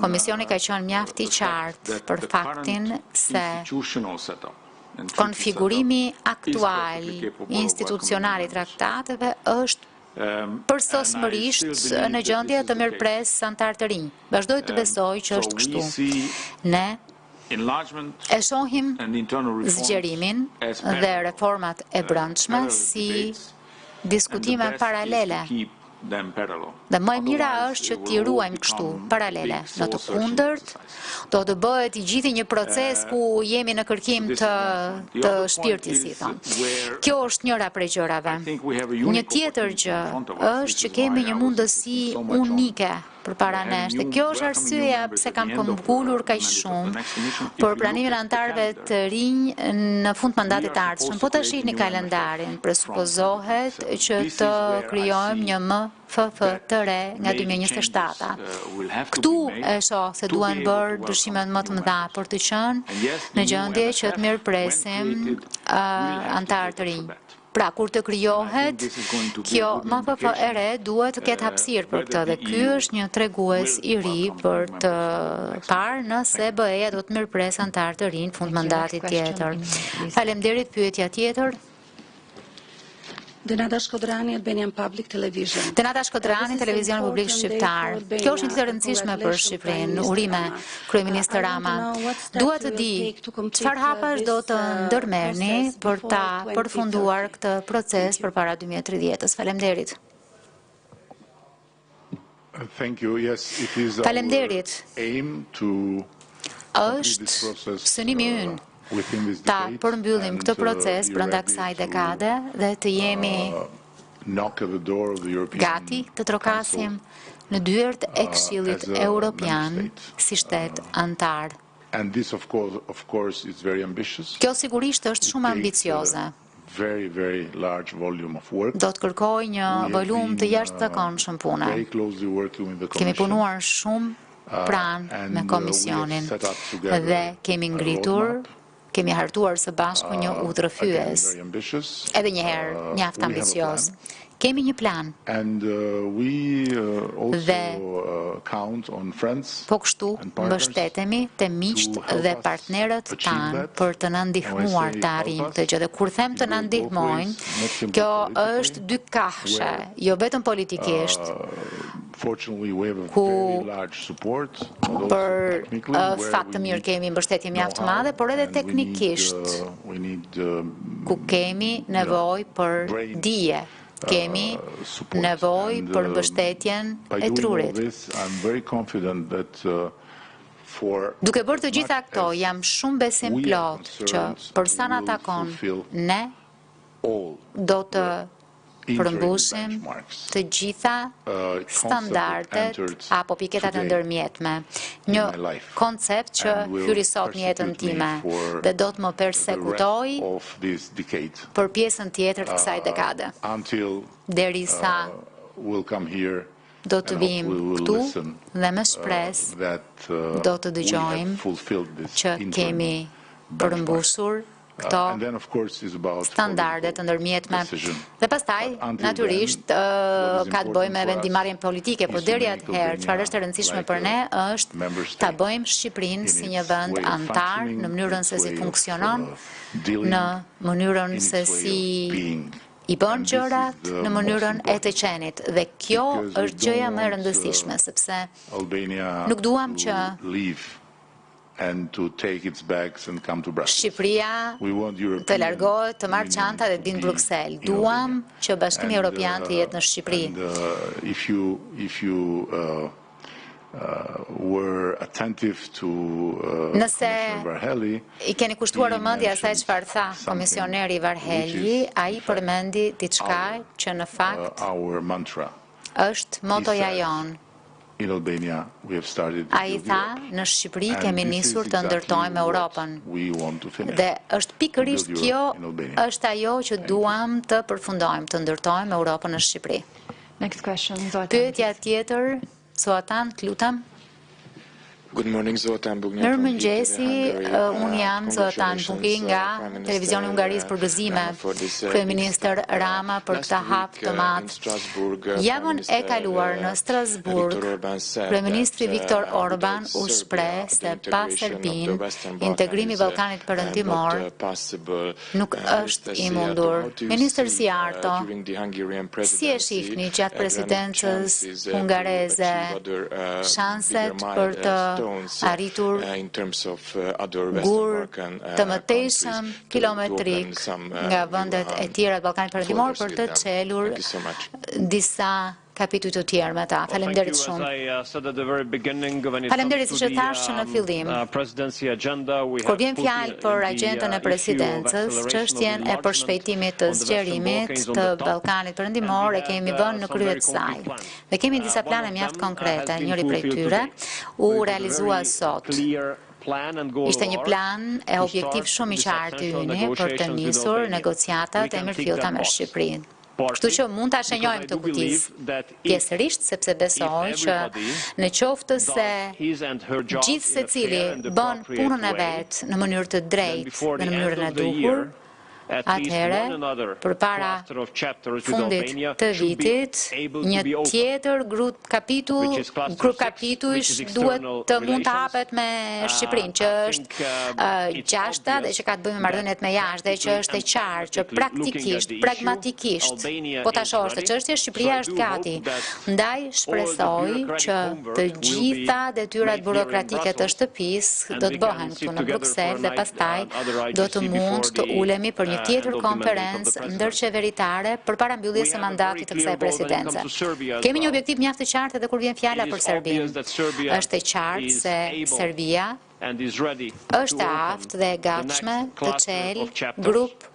Komisioni ka qenë mjaft i qartë për faktin se konfigurimi aktual institucional i traktateve është përsosmërisht në gjendje të mirëpres anëtar të rinj. Vazhdoj të besoj që është kështu. Ne e shohim zgjerimin dhe reformat e brendshme si diskutime paralele. Dhe më e mira është që t'i ruajmë kështu, paralele. Në të kundërt, do të bëhet i gjithë një proces ku jemi në kërkim të shpirtit, si thonë. Kjo është njëra prej gjërave. Një tjetër gjë është që kemi një mundësi unike përpara nesh. Dhe kjo është arsyeja pse kam këmbgulur kaq shumë për pranimin e anëtarëve të rinj në fund mandatit të ardhshëm. Po ta shihni kalendarin, presupozohet që të krijojmë një MFF të re nga 2027. Këtu e shoh se duhen bërë ndryshimet më të mëdha për të qenë në gjendje që të mirëpresim anëtarë të rinj. Pra, kur të krijohet, kjo MFF e re duhet të ketë hapësirë për këtë dhe ky është një tregues i ri për të parë nëse BE-ja do të mirëpresë anëtar të rinj në fund mandatit tjetër. Faleminderit, pyetja tjetër. Denata Shkodrani, Albanian Public Television. Denata Shkodrani, Televizion Publik Shqiptar. Kjo është një ditë e rëndësishme për Shqipërinë. Urime, Kryeminist Rama. Dua të di çfarë hapash do të ndërmerrni për ta përfunduar këtë proces përpara 2030-s. Faleminderit. Faleminderit. Është synimi ynë ta përmbyllim këtë proces brenda kësaj dekade dhe të jemi gati të trokasim në dyert e Këshillit Evropian si shtet antar. Kjo sigurisht është shumë ambicioze. Do të kërkoj një volum të jashtëzakonshëm pune. Kemi punuar shumë pranë me komisionin dhe kemi hartuar së bashku një udhërrëfyes, edhe një herë mjaft ambicioz. Kemi një plan dhe po kështu mbështetemi te miqt dhe partnerët tanë për të na ndihmuar të arrijmë këtë gjë. Dhe kur them të na ndihmojnë, kjo është dy kahshe, jo vetëm politikisht, ku për fat të mirë kemi mbështetje mjaft të madhe, por edhe teknikisht, ku kemi nevojë për dije. Kemi nevojë për mbështetjen e trurit. Duke bërë të gjitha këto, jam shumë besim plot që për sa na takon, ne do të përmbushim të gjitha standardet apo piketat e ndërmjetme. Një koncept që hyri sot në jetën time dhe do të më persekutoj për pjesën tjetër të kësaj dekade. Derisa do të vim këtu dhe me shpresë do të dëgjojmë që kemi përmbushur këto standardet të ndërmjetme. Dhe pastaj, natyrisht, ka të bëjmë me vendimarrjen politike, por deri atëherë, çfarë është e rëndësishme për ne është ta bëjmë Shqipërinë si një vend antar në mënyrën se si funksionon, në mënyrën se si i bën gjërat, në mënyrën e të qenit. Dhe kjo është gjëja më e rëndësishme, sepse nuk duam që Shqipëria të largohet, të marrë çanta dhe vinë në Bruksel. Duam që Bashkimi Evropian të jetë në Shqipëri. Nëse i keni kushtuar vëmendje asaj çfarë tha komisioneri Varhelyi, ai përmendi diçka që në fakt është motoja jonë. A i tha, në Shqipëri kemi nisur të ndërtojmë Europën. Dhe është pikërisht kjo është ajo që duam të përfundojmë, të ndërtojmë Europën në Shqipëri. Pyetja tjetër, Zotan, të lutem. Mirëmëngjesi, unë jam Zotan Buki nga televizioni Hungarisë për gëzime, kryeministër Rama për këtë hap të madh. Javën e kaluar në Strasburg, kryeministri Viktor Orban u shpreh se pa Serbinë, integrimi i Ballkanit Perëndimor nuk është i mundur. Ministër Siarto, si e shihni gjatë presidencës hungareze shanset për të arritur gur të mëtejshëm kilometrik nga vendet e tjera të Ballkanit Perëndimor për të çelur disa kapituj të tjerë me ta. Faleminderit shumë. Faleminderit siç e thash që në fillim. Kur vjen fjalë për agjendën e presidencës, çështjen e përshpejtimit të zgjerimit të Ballkanit Perëndimor e kemi vënë në krye të saj. Dhe kemi disa plane mjaft konkrete. Njëri prej tyre u realizua sot. Ishte një plan e objektiv shumë i qartë i yni për të nisur negociatat e mirëfillta me Shqipërinë. Kështu që mund ta shenjojmë të kutizë pjesërisht, sepse besoj që në qoftë se gjithë secili bën punën e vet në mënyrë të drejtë dhe në mënyrën e duhur, atëherë, përpara fundit të vitit, një tjetër grup kapitull duhet të mund të hapet me Shqipërinë, që është gjashta dhe që ka të bëjë me marrëdhëniet me jashtë dhe që është e qartë që praktikisht, pragmatikisht, po ta shohësh të çështja, Shqipëria është gati. Ndaj shpresoj që të gjitha detyrat burokratike të shtëpisë do të bëhen këtu në Bruksel dhe pastaj do të mund të ulemi për një tjetër konferencë ndërqeveritare përpara mbylljes së mandatit të kësaj presidence. Kemi një objektiv mjaft të qartë edhe kur vjen fjala për Serbinë. Është e qartë se Serbia është e aftë dhe e gatshme të çelë grup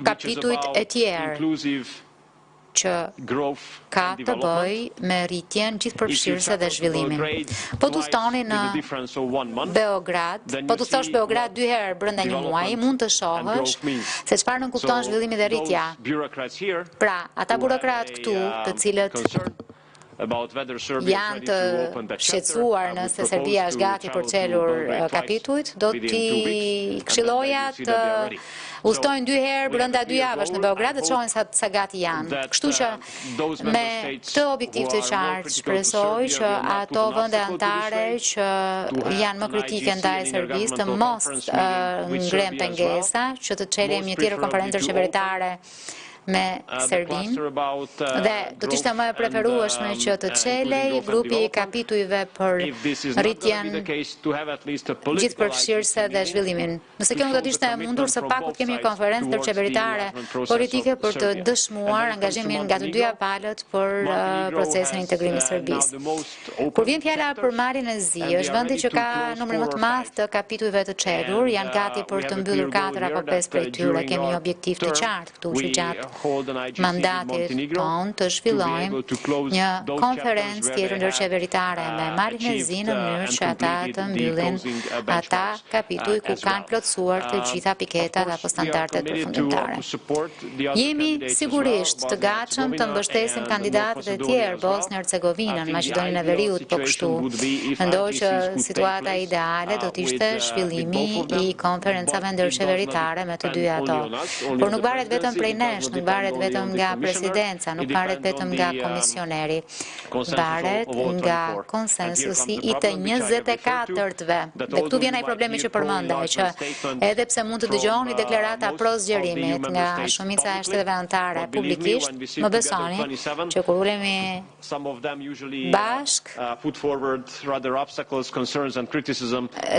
kapitujt e tjerë që ka të bëj me rritjen gjithëpërfshirëse dhe zhvillimin. Po të stoni në Beograd, po të thosh Beograd 2 herë brenda një muaji, mund të shohësh se çfarë nënkupton zhvillimi dhe rritja. Pra, ata burokrat këtu, të cilët janë të shqetësuar nëse Serbia është gati për çelur kapitujt, do t'i këshilloja të udhtojnë 2 herë brenda 2 javësh në Beograd dhe të shohin sa gati janë. Kështu që me këtë objektiv të qartë shpresoj që ato vende anëtare që janë më kritike ndaj Serbisë të mos ngrenë pengesa, që të çelëm një tjetër konferencë qeveritare me Serbinë dhe do të ishte më e preferueshme që të çelej grupi i kapitujve për rritjen gjithëpërfshirëse dhe zhvillimin. Nëse kjo nuk do të ishte e mundur, së paku të kemi një konferencë ndërqeveritare politike për të dëshmuar angazhimin nga të dyja palët për procesin e integrimit të Serbisë. Kur vjen fjala për Malin e Zi, është vendi që ka numrin më të madh të kapitujve të çelur, janë gati për të mbyllur 4 apo 5 prej tyre. Kemi një objektiv të qartë këtu që gjatë mandatit tonë të zhvillojmë një konferencë tjetër ndërqeveritare me Malin e Zi në mënyrë që ata të mbyllin ata kapituj ku kanë plotësuar të gjitha piketat apo standardet përfundimtare. Jemi sigurisht të gatshëm të mbështesim kandidatët e tjerë, Bosnjë-Hercegovinën, Maqedoninë e Veriut, po kështu. Mendoj që situata ideale do të ishte zhvillimi i konferencave ndërqeveritare me të dy ato. Por nuk varet vetëm prej nesh, nuk varet vetëm nga presidenca, nuk varet vetëm nga komisioneri, varet nga konsensusi i të 24-tve. Dhe këtu vjen ai problemi që përmendaj, që edhe pse mund të dëgjoni deklarata pro zgjerimit nga shumica e shteteve anëtare publikisht, më besoni që kur ulemi bashk,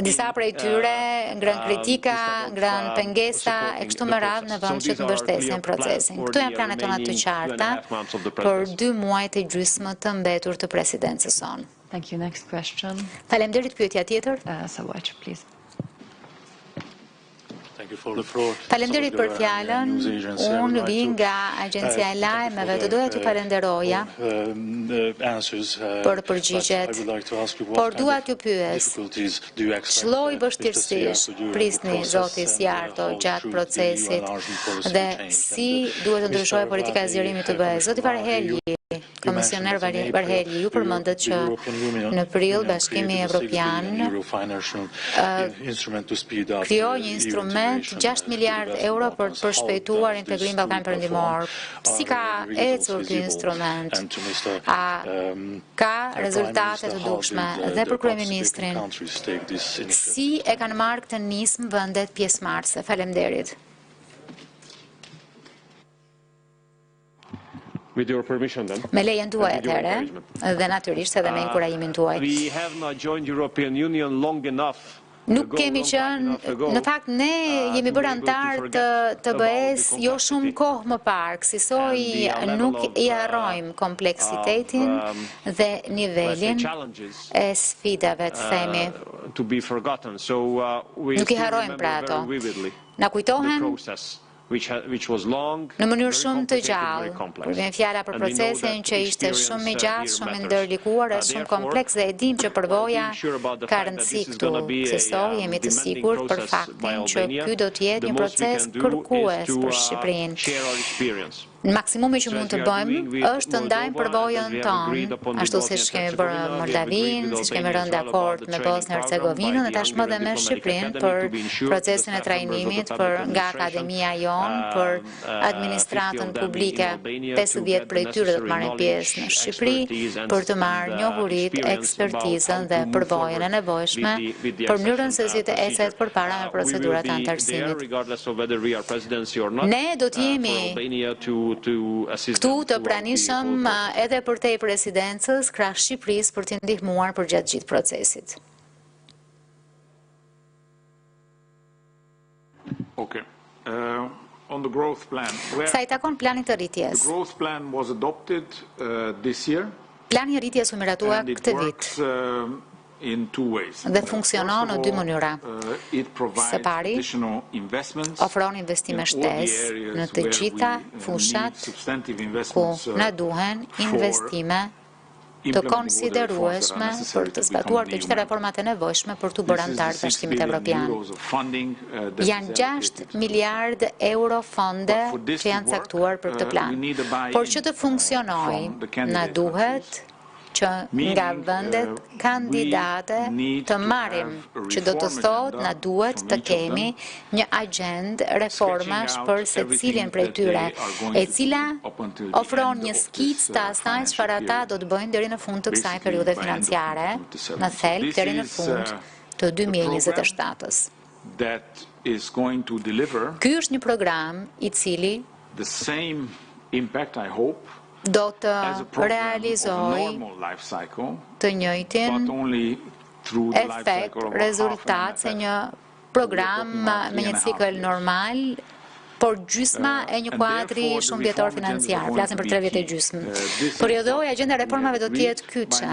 disa prej tyre ngrën kritika, ngrën pengesa e kështu me radhë në vend që të mbështesin procesin. Këto janë planet tona të qarta për 2 muajt e gjysmë të mbetur të presidencës sonë. Thank you. Next question. Faleminderit, pyetja tjetër. Sawaj, please. Faleminderit për fjalën. Unë vi nga Agjencia e Lajmeve, të doja t'ju falenderoja për përgjigjet, por dua t'ju pyes, ç'lloj vështirësish prisni zoti Sjarto gjatë procesit dhe si duhet të ndryshojë politika e zgjerimit të BE-s? Zoti Varhelyi, Komisioner Varhelyi, ju përmendët që në prill Bashkimi Evropian krijoi një instrument 6 miliard euro për të përshpejtuar integrimin Ballkanit Perëndimor. Si ka ecur ky instrument? A ka rezultate të dukshme? Dhe për kryeministrin, si e kanë marrë këtë nismë vendet pjesëmarrëse? Faleminderit. Me lejen tuaj atëherë, dhe natyrisht edhe me inkurajimin tuaj. Nuk kemi qenë, në fakt ne jemi bërë antar të BE-s jo shumë kohë më parë, kësaj nuk i harrojmë kompleksitetin dhe nivelin e sfidave, të themi. Nuk i harrojmë pra ato. Na kujtohen në mënyrë shumë të gjallë, kur vjen fjala për procesin që ishte shumë i gjatë, shumë i ndërlikuar, është shumë kompleks dhe e dim që përvoja ka rëndësi këtu. Kësaj jemi të sigurt për faktin që ky do të jetë një proces kërkues për Shqipërinë. Në maksimumi që mund të bëjmë është të ndajmë përvojën tonë, ashtu siç kemi bërë Moldavinë, siç kemi rënë dakord me Bosnjë-Hercegovinën dhe tashmë edhe me Shqipërinë për procesin e trajnimit nga akademia jonë për administratën publike. 50 prej tyre do të marrin pjesë në Shqipëri për të marrë njohuritë, ekspertizën dhe përvojën e nevojshme për mënyrën se si të ecet përpara me procedurat e antarësimit. Ne do të jemi këtu të pranishëm edhe për te presidencës krah Shqipërisë për t'i ndihmuar për gjatë gjithë procesit. Sa i takon planit të rritjes. Plani i rritjes u miratua këtë vit dhe funksionon në 2 mënyra. Së pari, ofron investime shtesë në të gjitha fushat ku na duhen investime të konsiderueshme për të zbatuar të gjitha reformat e nevojshme për të bërë antar të Bashkimit Evropian. Janë 6 miliard euro fonde që janë caktuar për këtë plan. Por që të funksionojë, na duhet që nga vendet kandidate të marrim, që do të thotë na duhet të kemi një agjendë reformash për secilin prej tyre, e cila ofron një skicë të asaj çfarë ata do të bëjnë deri në fund të kësaj periudhe financiare, në thelb deri në fund të 2027-s. Ky është një program I cili do të realizoj të njëjtin efekt, rezultat se një program me një cikël normal, por gjysma e një kuadri shumë vjetor financiar, flasim për 3 vjet e gjysmë. Periodoja agenda reformave do të jetë kyçe.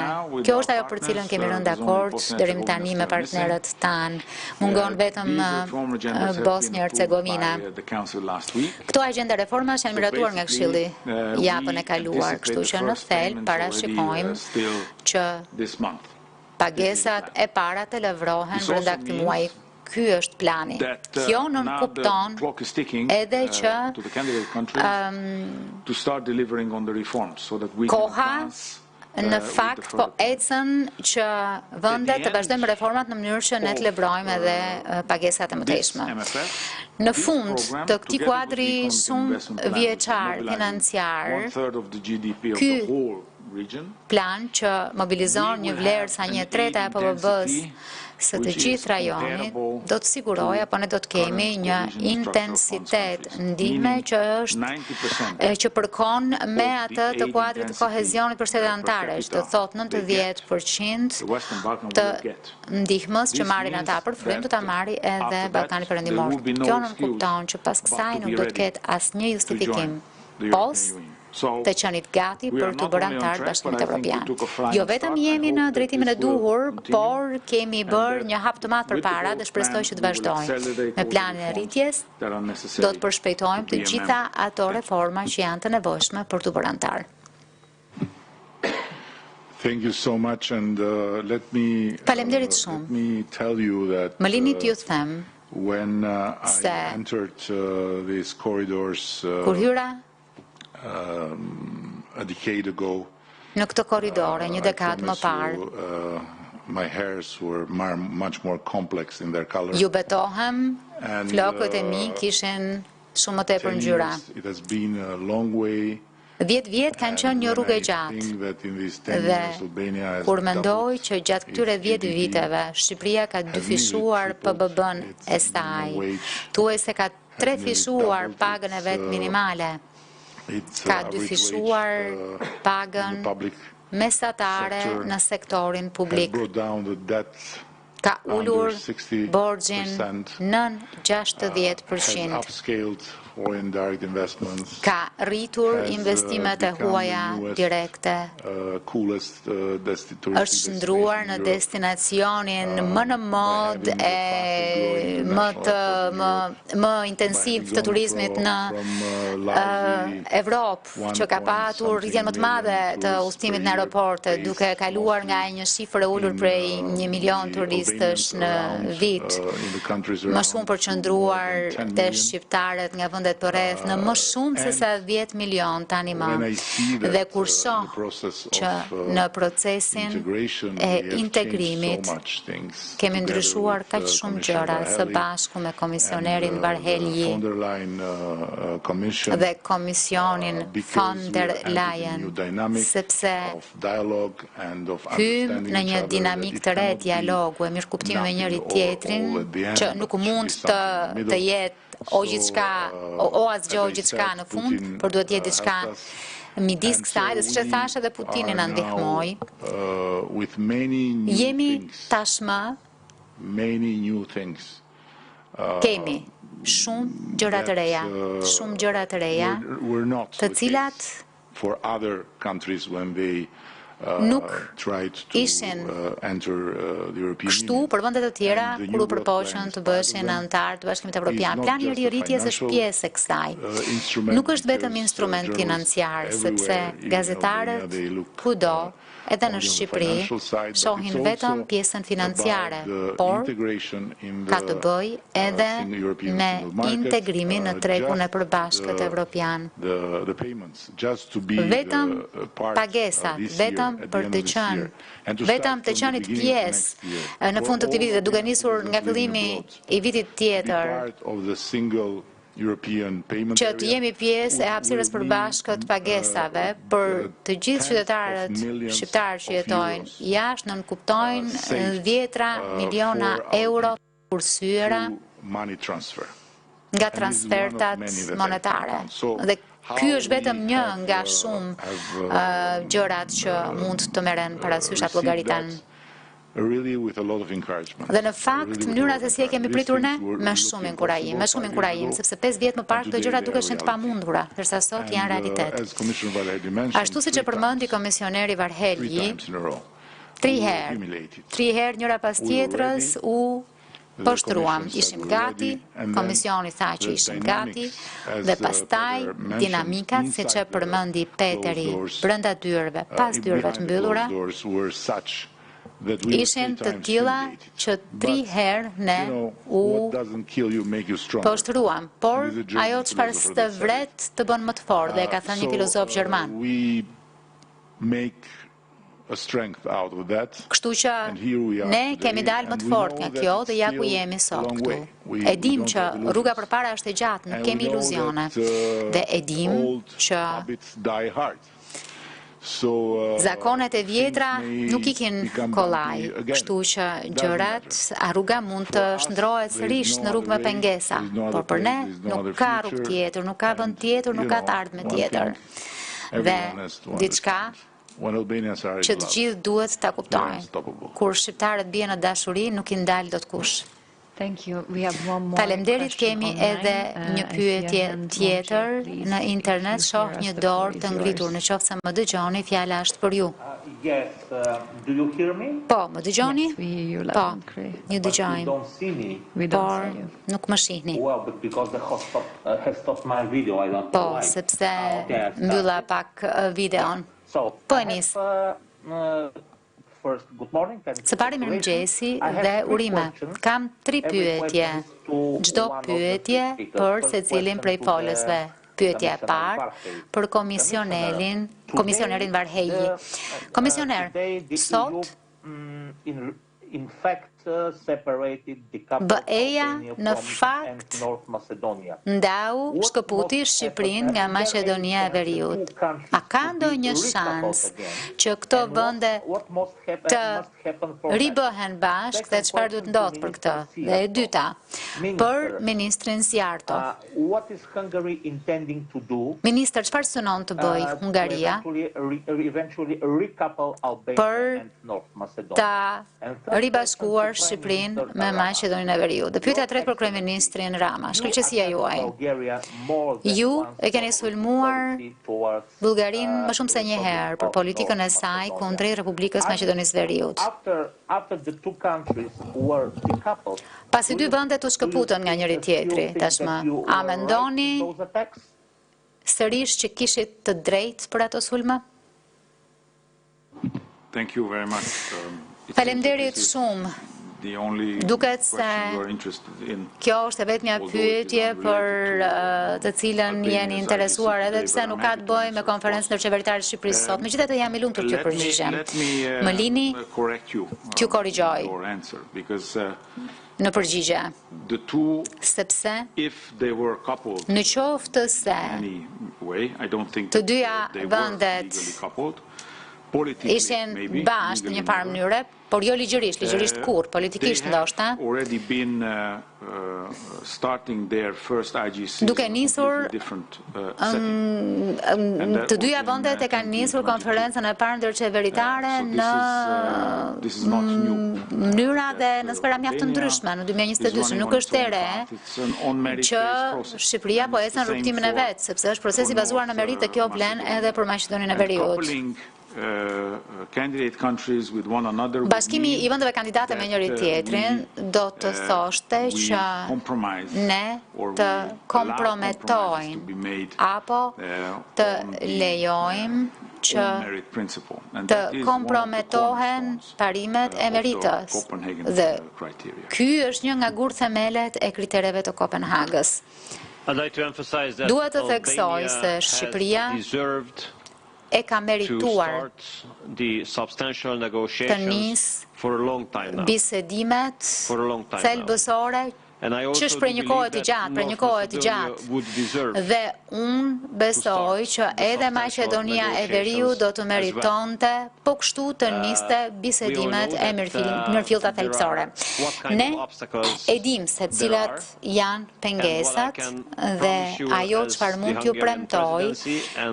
Kjo është ajo për cilën kemi rënë dakord deri më tani me partnerët tanë. Mungon vetëm Bosnia-Hercegovina. Këto agenda reformash janë miratuar nga Këshilli javën e kaluar, kështu që në thelb parashikojmë që pagesat e para të lëvrohen brenda këtij muaji. Ky është plani. Kjo nën kupton edhe që koha në fakt po ecën që vendet të vazhdojmë reformat në mënyrë që ne të levrojmë edhe pagesat e mëtejshme. Në fund të këtij kuadri shumë vjeçar financiar, ky plan që mobilizon një vlerë sa 1/3 e PBB-s së të gjithë rajonit, do të sigurojë apo ne do të kemi një intensitet ndihme që përkon me atë të kuadrit të kohezionit për shtetet anëtare, që të thotë 90% të ndihmës që marrin ata për frym do ta marrë edhe Ballkani Perëndimor. Kjo nuk kupton që pas kësaj nuk do të ketë asnjë justifikim post të qenit gati për të bërë antar Bashkimit Evropian. Jo vetëm jemi në drejtimin e duhur, por kemi bërë një hap të madh përpara dhe shpresoj që të vazhdojmë. Me planin e rritjes do të përshpejtojmë të gjitha ato reforma që janë të nevojshme për të bërë antar. Faleminderit shumë. Më lini t'ju them se kur hyra në këtë korridore një dekadë më parë, ju betohem, flokët e mi kishin shumë më tepër ngjyra. 10 vjet kanë qenë një rrugë e gjatë dhe kur mendoj që gjatë këtyre 10 viteve Shqipëria ka dyfishuar PBB-n e saj, thuaj se ka trefishuar pagën e vet minimale, ka dyfishuar pagën mesatare në sektorin publik, ka ulur borxhin nën 60%, ka rritur investimet e huaja direkte, është shndruar në destinacionin më në mod e më intensiv të turizmit në Evropë, që ka patur rritjen më të madhe të udhëtimit në aeroporte, duke kaluar nga një shifër e ulur prej 1 milion turistësh në vit, më shumë përqendruar te shqiptarët nga vendet përreth, në më shumë se sa 10 milion tani më. Dhe kur shoh që në procesin e integrimit kemi ndryshuar kaq shumë gjëra së bashku me komisionerin Varhelyi dhe komisionin von der Leyen, sepse hym në një dinamik të re dialogu e mirëkuptimi me njëri tjetrin, që nuk mund të jetë o gjithçka, o asgjë o gjithçka në fund, por duhet jetë diçka midis kësaj, dhe siç e thash edhe Putini na ndihmoi. Jemi tashmë kemi shumë gjëra të reja, të cilat nuk ishin kështu për vendet të tjera kur u përpoqën të bëheshin antar të Bashkimit Evropian. Plani I rirritjes është pjesë e kësaj. Nuk është vetëm instrument financiar, sepse gazetarët kudo edhe në Shqipëri shohin vetëm pjesën financiare, por ka të bëjë edhe me integrimin në tregun e përbashkët evropian. Vetëm pagesat, vetëm vetëm për të qenit pjesë në fund të këtij viti, duke nisur nga fillimi i vitit tjetër, që të jemi pjesë e hapësirës përbashkët pagesave për të gjithë qytetarët shqiptarë që jetojnë jashtë, nënkuptojnë 10 miliona euro përsyera nga transfertat monetare. Dhe ky është vetëm një nga shumë gjërat që mund të merren parasysh apo llogariten. Dhe në fakt, mënyra se si e kemi pritur ne, me shumë inkurajim, sepse 5 vjet më parë këto gjëra dukeshin të pamundura, ndërsa sot janë realitet. Ashtu siç e përmendi komisioneri Varhelyi, 3 herë njëra pas tjetrës u poshtruam, ishim gati, komisioni tha që ishim gati, dhe pastaj dinamikat, siç e përmendi Peteri, brenda dyrëve, pas dyrëve të mbyllura, ishin të tilla që 3 herë ne u poshtruam, por ajo çfarë të vret të bën më të fortë, dhe e ka thënë një filozof gjerman. Kështu që ne kemi dalë më të fortë nga kjo dhe ja ku jemi sot këtu. E dim që rruga përpara është e gjatë, nuk kemi iluzione, dhe e dim që zakonet e vjetra nuk ikin kollaj, kështu që gjërat, rruga mund të shndrohet sërish në rrugë me pengesa, por për ne nuk ka rrugë tjetër, nuk ka vend tjetër, nuk ka të ardhme tjetër. Dhe diçka që të gjithë duhet ta kuptojnë. Kur shqiptarët bien në dashuri, nuk i ndal dot kush. Faleminderit, kemi edhe një pyetje tjetër në internet, shoh një dorë të ngritur, në qoftë se më dëgjoni, fjala është për ju. Po, më dëgjoni? Po, ju dëgjojmë. Por nuk më shihni. Po, sepse mbylla pak videon. Po e nis. Së pari mirëmëngjesi dhe urime. Kam 3 pyetje. Çdo pyetje për secilin prej folësve. Pyetja e parë për komisionerin Varhelyi. Komisioner, sot BE-ja në fakt ndau shkëputi Shqipërinë nga Maqedonia e Veriut. A ka ndonjë shans që këto vende të ribëhen bashkë dhe çfarë duhet ndodhë për këtë? Dhe e dyta, për ministrin Zjarto. Ministër, çfarë synon të bëjë Hungaria për ta ribashkuar Shqipërinë me Maqedoninë e Veriut? Dhe pyetja e tretë për kryeministrin Rama. Shkëlqësia juaj. Ju e keni sulmuar Bullgarinë më shumë se një herë për politikën e saj kundrejt Republikës Maqedonisë Veriut. Pasi 2 vendet u shkëputën nga njëri tjetri, tashmë, a mendoni sërish që kishit të drejtë për ato sulme? Faleminderit shumë. Duket se kjo është e vetmja pyetje për të cilën jeni interesuar, edhe pse nuk ka të bëjë me konferencën ndërqeveritare të Shqipërisë sot. Megjithatë jam i lumtur që përgjigjem. Më lini t'ju korrigjoj në përgjigje, sepse në qoftë se të dyja vendet ishin bashkë në një farë mënyre, por jo ligjërisht kur, politikisht ndoshta, duke nisur të dyja vendet e kanë nisur konferencën e parë ndërqeveritare në mënyra dhe në sfera mjaft të ndryshme në 2022. Nuk është e re që Shqipëria po ecën rrugtimin e vet, sepse është proces i bazuar në meritë, kjo vlen edhe për Maqedoninë e Veriut. Bashkimi i vendeve kandidate me njëri tjetrin do të thoshte që ne të komprometojmë apo të lejojmë që të komprometohen parimet e meritës. Dhe ky është një nga gur themelet e kritereve të Kopenhagës. Dua të theksoj se Shqipëria e ka merituar të nisë bisedimet thelbësore që është për një kohë të gjatë, dhe unë besoj që edhe Maqedonia e Veriut do të meritonte po kështu të niste bisedimet e mirëfillta thelbësore. Ne e dim se cilat janë pengesat dhe ajo çfarë mund t'ju premtoj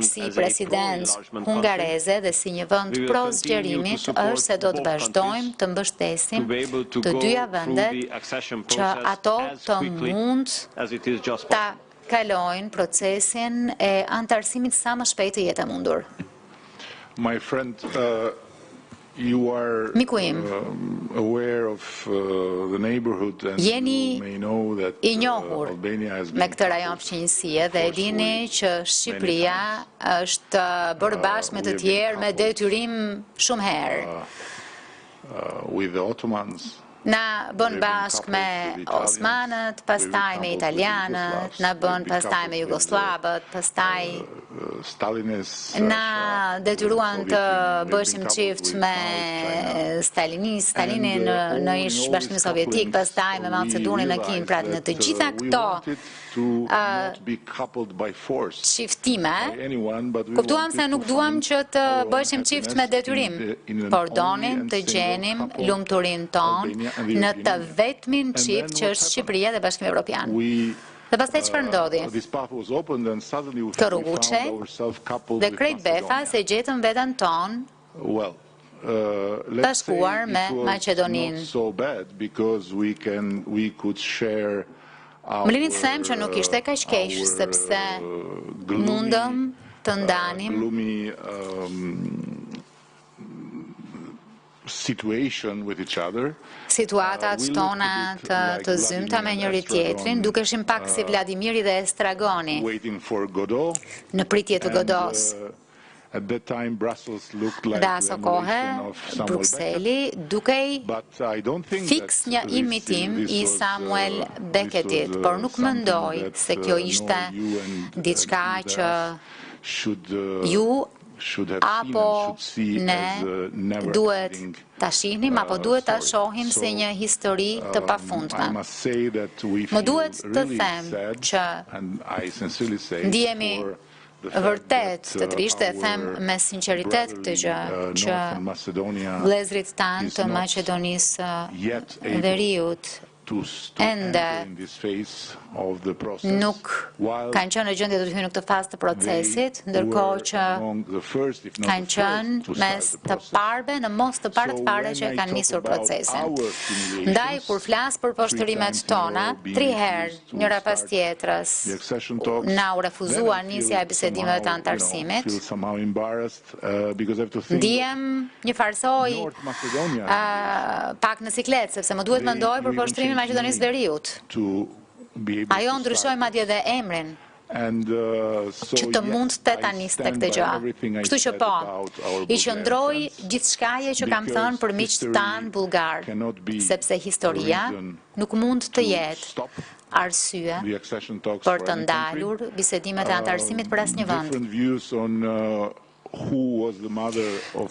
si presidencë hungareze dhe si një vend pro zgjerimit është se do të vazhdojmë të mbështesim të dyja vendet që ato të mund ta kalojnë procesin e antarësimit sa më shpejt të jetë e mundur. My friend, you are aware of the neighborhood and you may know that Albania has me këtë rajon fëmijësie dhe e dini që Shqipëria është bërë bashkë me të tjerë me detyrim shumë herë. With the Ottomans. Na bën bashkë me Osmanët, pastaj me Italianët, na bën pastaj me Jugoslavët, pastaj na detyruan të bëshim qift me Stalinin në ish bashkimin sovjetik, pastaj me Maqedoninë në Kinë, pra në të gjitha këto qiftime, kuptuam se nuk duam që të bëshim qift me detyrim, por donim të gjenim lumturinë tonë në të vetmin qift që është Shqipëria dhe Bashkimi Evropian. Dhe pastaj çfarë ndodhi? Të rruguçej dhe krejt befa se gjetëm veten tonë bashkuar me Maqedoninë. Më lini të them që nuk ishte kaq keq sepse mundëm të ndanim situatat tona të zymta me njëri tjetrin, dukeshim pak si Vladimiri dhe Estragoni në pritje të Godos. Dhe aso kohë, Brukseli dukej fiks një imitim i Samuel Becketit, por nuk mendoj se kjo ishte diçka që ju apo ne duhet ta shihnim apo duhet ta shohim si një histori të pafundme. Më duhet të them që ndihemi vërtet të trishtë e them me sinqeritet këtë gjë që vëllezërit tanë të Maqedonisë Veriut ende nuk kanë qenë në gjendje të hyjnë në këtë fazë të procesit, ndërkohë që kanë qenë mes të parëve në mos të parët fare që kanë nisur procesin. Ndaj, kur flas për poshtërimet tona, 3 herë, njëra pas tjetrës, na u refuzua nisja e bisedimeve të antarësimit, ndihem një farsoj pak në siklet, sepse më duhet mendoj për poshtërimin Maqedonisë Veriut. Ajo ndryshoi madje dhe emrin që të mund të ta niste këtë gjë. Kështu që po, i qëndroi gjithçkaje që kam thënë për miqtë tanë bullgar, sepse historia nuk mund të jetë arsye për të ndalur bisedimet e antarësimit për asnjë vend.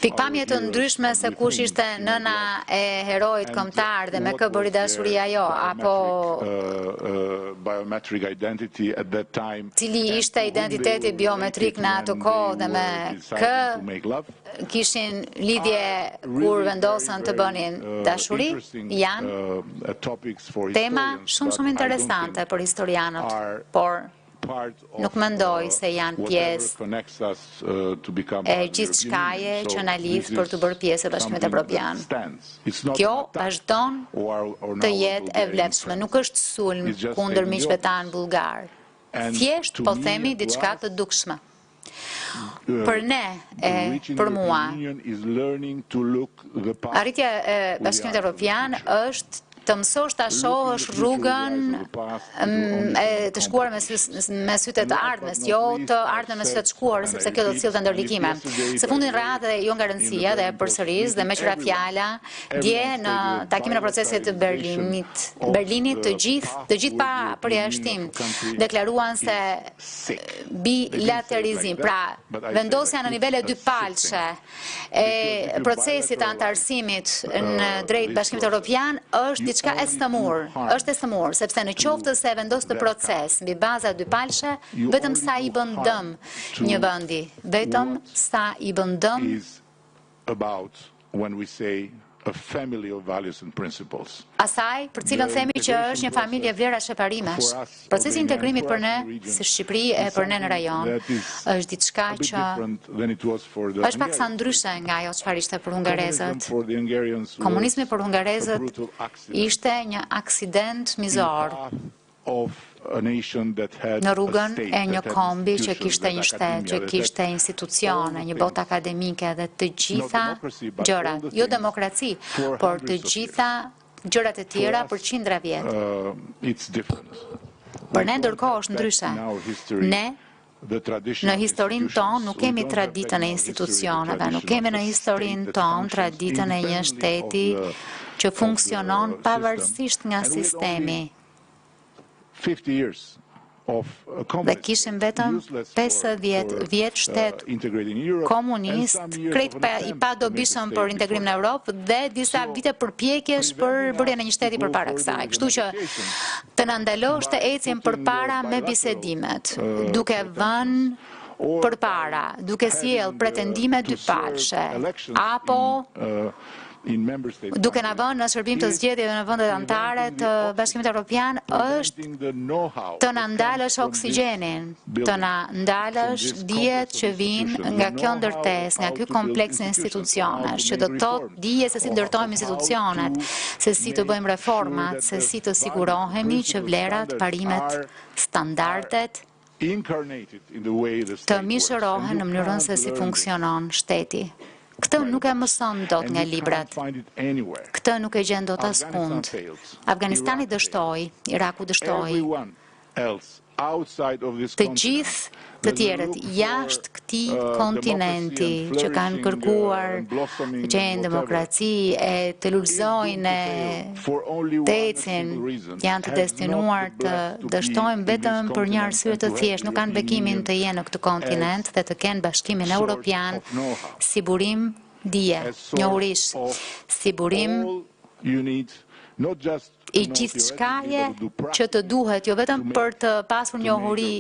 Pikpamje të ndryshme se kush ishte nëna e heroit kombëtar dhe me kë bëri dashuri ajo, apo cili ishte identiteti biometrik në atë kohë dhe me kë kishin lidhje kur vendosën të bënin dashuri, janë tema shumë interesante për historianët, por nuk mendoj se janë pjesë e gjithçkaje që na lidh për të bërë pjesë e Bashkimit Evropian. Kjo vazhdon të jetë e vlefshme, nuk është sulm kundër miqve tanë bullgar. Thjesht po themi diçka të dukshme. Për ne e për mua, arritja e Bashkimit Evropian është të mësosh ta shohësh rrugën të shkuar me sytë të ardhmes, jo të ardhmen me sytë të shkuar, sepse kjo do të sillte ndërligime. Së fundin radhë jo nga rëndësia dhe përsëris dhe me qëra fjala, dje në takimin e procesit të Berlinit të gjithë pa përjashtim deklaruan se bilaterizim, pra vendosja në nivele dypalçe e procesit të antarësimit në drejt Bashkimit Evropian është diçka e stëmur, sepse në qoftë se vendos të proces mbi baza dypalçe, vetëm sa i bën dëm një vendi, vetëm sa i bën dëm asaj për cilën themi që është një familje vlerash e parimesh. Procesi i integrimit për ne, si Shqipëri e për ne në rajon, është diçka që është pak sa ndryshe nga ajo çfarë ishte për hungarezët. Komunizmi për hungarezët ishte një aksident mizor në rrugën e një kombi që kishte një shtet, që kishte institucione, një botë akademike dhe të gjitha gjërat, jo demokraci, por të gjitha gjërat e tjera për qindra vjet. Për ne ndërkohë është ndryshe. Ne në historinë tonë nuk kemi traditën e institucioneve, nuk kemi në historinë tonë traditën e një shteti që funksionon pavarësisht nga sistemi. Dhe kishim vetëm 50 vjet shtet komunist, krejt i pa dobishëm për integrim në Europë dhe disa vite përpjekjesh për bërjen e një shteti përpara kësaj. Kështu që të na ndalosh të ecim përpara me bisedimet, duke vënë përpara, duke sjell pretendime dypalçe, apo duke na vënë në shërbim të zgjedhjeve në vendet anëtare të Bashkimit Evropian, është të na ndalësh oksigjenin, të na ndalësh dijet që vijnë nga kjo ndërtesë, nga ky kompleks institucionesh, që do të thotë dije se si ndërtojmë institucionet, se si të bëjmë reformat, se si të sigurohemi që vlerat, parimet, standardet të mishërohen në mënyrën se si funksionon shteti. Këtë nuk e mëson dot nga librat. Këtë nuk e gjen dot askund. Afganistani dështoi, Iraku dështoi. Të gjithë të tjerët jashtë këtij kontinenti që kanë kërkuar që janë demokraci e të lullzojnë të ecin, janë të destinuar të dështojnë vetëm për një arsye të thjeshtë, nuk kanë bekimin të jenë në këtë kontinent dhe të kenë Bashkimin Evropian si burim dije, njohurish, si burim i gjithë shkaje që të duhet, jo vetëm për të pasur njohuri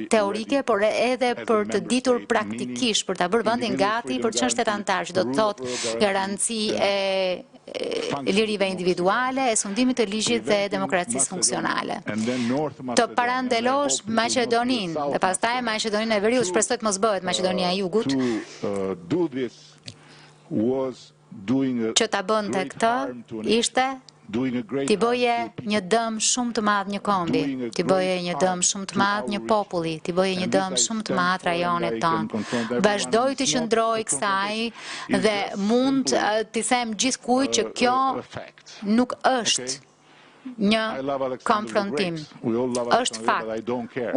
teorike, por edhe për të ditur praktikisht, për të bërë vendin gati për të qenë shtet antar, që do të thotë garanci e lirive individuale, e sundimit të ligjit dhe demokracisë funksionale. Të parandelosh Maqedoninë dhe pastaj Maqedoninë e Veriut, shpresoj të mos bëhet Maqedonia e Jugut, që ta bënte këtë, ishte t'i bëje një dëm shumë të madh një kombi, t'i bëje një dëm shumë të madh një populli, t'i bëje një dëm shumë të madh rajonit tonë. Vazhdoj të qëndroj kësaj dhe mund t'i them gjithkujt që kjo nuk është një konfrontim. Është fakt.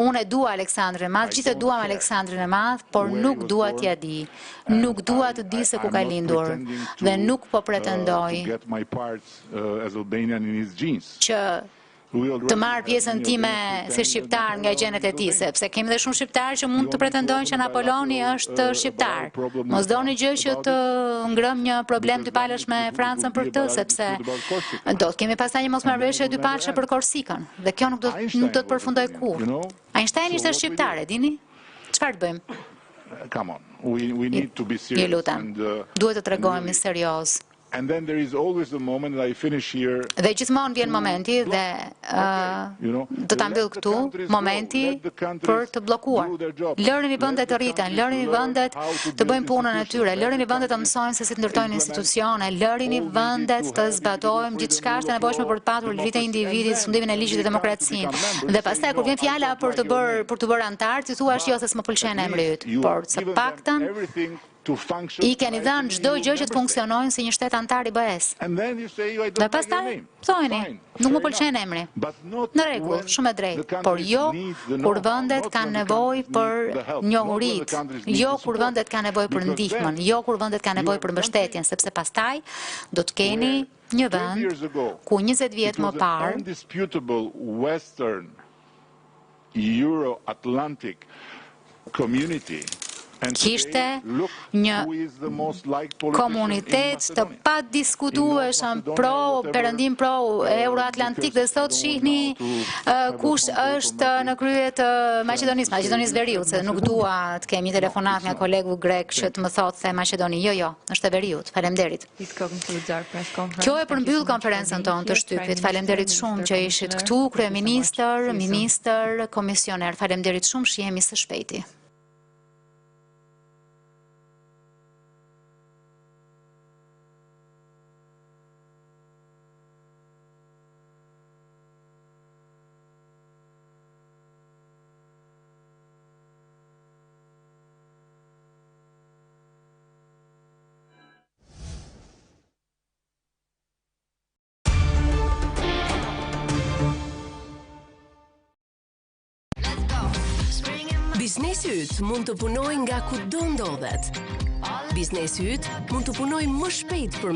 Unë e dua Aleksandrin e Madh, gjithë e duam Aleksandrin e Madh, por nuk dua t'ja di. Nuk dua të di se ku ka lindur dhe nuk po pretendoj që të marrë pjesën time si shqiptar nga gjenet e tij, sepse kemi dhe shumë shqiptarë që mund të pretendojnë që Napoloni është shqiptar. Mos doni gjë që të ngrëm një problem dypalësh me Francën për këtë, sepse do të kemi pastaj një mosmarrëveshje dypalëshe për Korsikën, dhe kjo nuk do të përfundoj kurrë. Einstein ishte shqiptar, e dini? Çfarë të bëjmë? Ju lutem, duhet të tregojmë serioz. Dhe gjithmonë vjen momenti dhe do ta mbyll këtu, momenti për të bllokuar. Lërini vendet të rriten, lërini vendet të bëjnë punën e tyre, lërini vendet të mësojnë se si të ndërtojnë institucione, lërini vendet të zbatojmë gjithçka është e nevojshme për të patur lidhje individit, sundimin e ligjit dhe demokracinë. Dhe pastaj kur vjen fjala për të bërë antar, ti thua jo se s'më pëlqen emri yt, por së paktën i keni dhënë çdo gjë që të funksionojnë si një shtet antar i BE-s. Dhe pastaj thoni, nuk më pëlqen emri. Në rregull, shumë e drejtë, por jo kur vendet kanë nevojë për njohuritë, jo kur vendet kanë nevojë për ndihmën, jo kur vendet kanë nevojë për mbështetjen, sepse pastaj do të keni një vend ku 20 vjet më parë Euro-Atlantic community kishte një komunitet të padiskutueshëm perëndim pro Euroatlantik dhe sot shihni kush është në krye të Maqedonisë Veriut, se nuk dua të kemi telefonat nga kolegu grek që të më thotë se Maqedoni, jo, është e Veriut. Faleminderit. Kjo e përmbyll konferencën tonë të shtypit. Faleminderit shumë që ishit këtu, kryeministër, ministër, komisioner. Faleminderit shumë, shihemi së shpejti. Biznesi yt mund të punojë nga kudo ndodhet. Biznesi yt mund të punojë më shpejt për